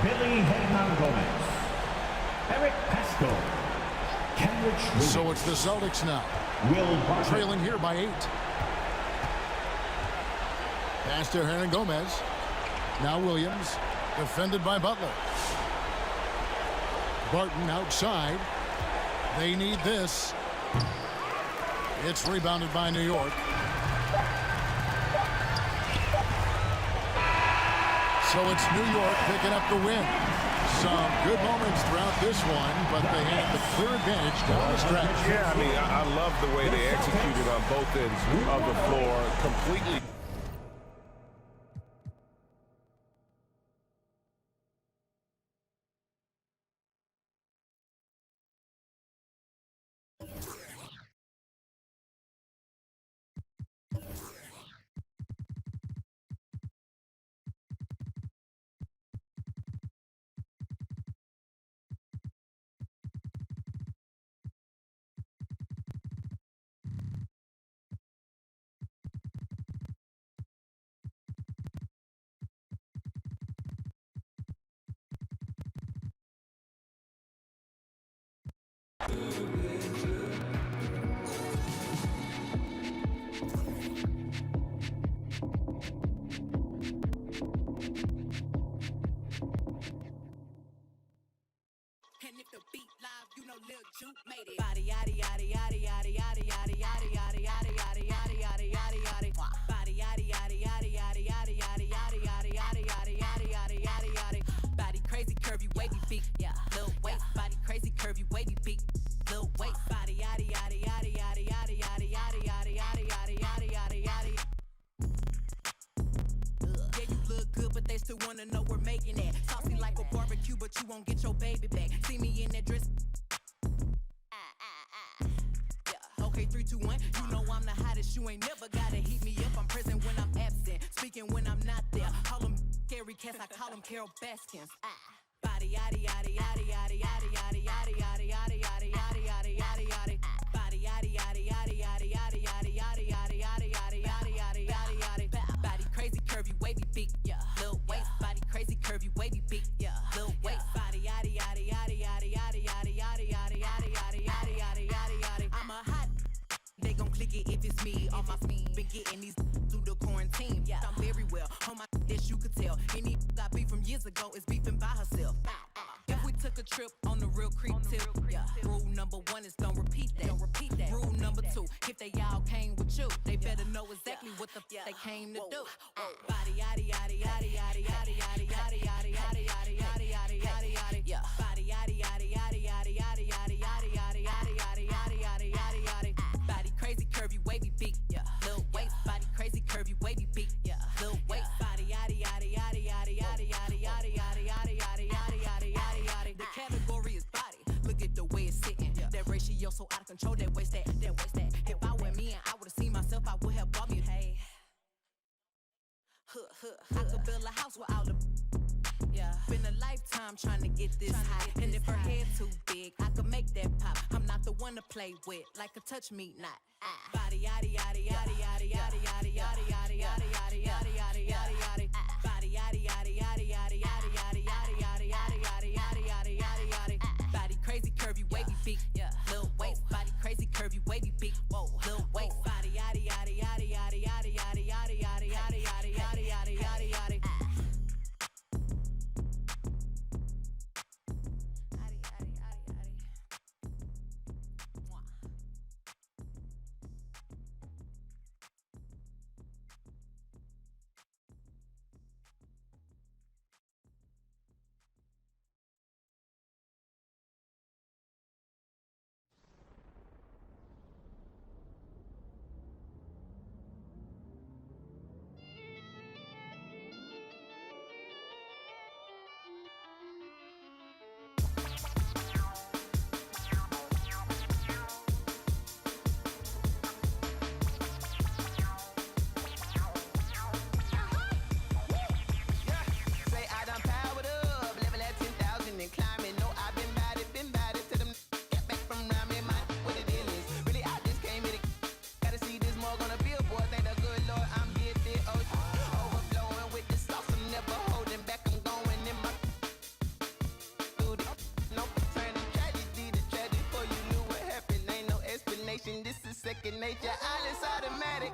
B: Billy Hernangomez, Eric Pascal, Kenrich.
A: So it's the Celtics now. Trailing here by 8. Pass to Hernangomez. Now Williams. Defended by Butler. Barton outside. They need this. It's rebounded by New York. So it's New York picking up the win. Some good moments throughout this one, but they had the clear advantage down the stretch.
C: Yeah, I mean, I love the way they executed on both ends of the floor. Completely.
F: And if the beat live, you know Lil Juke made it. Body yaddy yaddy yaddy yaddy yaddy yaddy yaddy yaddy yaddy yaddy yaddy yaddy yaddy yaddy. Body yaddy yaddy yaddy yaddy yaddy yaddy yaddy yaddy yaddy yaddy yaddy yaddy yaddy yaddy. Body crazy, curvy, wavy feet. Yeah, little waist. Body crazy, curvy, wavy feet. Little waist. Body yaddy yaddy yaddy yaddy yaddy yaddy yaddy yaddy yaddy yaddy yaddy wanna know we're making it. Saucy like a barbecue, but you won't get your baby back. See me in that dress. Yeah. Okay, 3, 2, 1. You know I'm the hottest. You ain't never gotta heat me up. I'm present when I'm absent, speaking when I'm not there. Call them scary cats, I call them Carol Baskins. Body yaddy yaddy yaddy yaddy yaddy yaddy yaddy yaddy yaddy yaddy yaddy yaddy yaddy yaddy. Body yaddy yaddy yaddy yaddy yaddy yaddy yaddy yaddy yaddy yaddy yaddy yaddy yaddy yaddy. Body crazy curvy wavy big, yeah. Lil waist. Body crazy curvy wavy big, yeah. Lil waist. Body yaddy yaddy yaddy yaddy yaddy yaddy yaddy yaddy yaddy yaddy yaddy yaddy yaddy yaddy. I'm a hot. They gon' click it if it's me. All my been getting these through the quarantine. Yeah, I'm very well. On my this you could tell. Any I beef from years ago is beefing by herself. If we took a trip on the real creep tip, yeah. Rule number 1 is don't repeat that. Don't repeat that. Rule number 2, if they all came with you, they better know exactly what the they came to do. Body yaddy yaddy yaddy yaddy yaddy yaddy yaddy yaddy yaddy yaddy yaddy yaddy yaddy yaddy. Yeah. Body yaddy yaddy yaddy yaddy yaddy yaddy yaddy yaddy yaddy yaddy yaddy yaddy yaddy yaddy. Body crazy curvy wavy big, yeah. Lil waist. Body crazy curvy wavy big, yeah. Lil waist. Body yaddy yaddy yaddy yaddy yaddy yaddy yaddy yaddy yaddy yaddy yaddy yaddy yaddy yaddy. The category is body. Look at the way it's sitting. That ratio so out of control. That waist that. If I were me and I would've seen myself, I would have bought me. Hey. I could build a house with all the. Yeah. Been a lifetime trying to get this high. And if her head too big, I could make that pop. I'm not the one to play with, like a touch me not. Body yaddy yaddy yaddy yaddy yaddy yaddy yaddy yaddy yaddy yaddy yaddy yaddy yaddy yaddy. Body yaddy yaddy yaddy yaddy yaddy yaddy yaddy yaddy yaddy yaddy yaddy yaddy yaddy yaddy. Body crazy curvy wavy big, yeah. Lil waist. Body crazy curvy wavy big, whoa. Lil waist. Body yaddy yaddy yaddy yaddy yaddy yaddy yaddy yaddy yaddy yaddy yaddy yaddy yaddy yaddy.
G: This is second nature, all is automatic.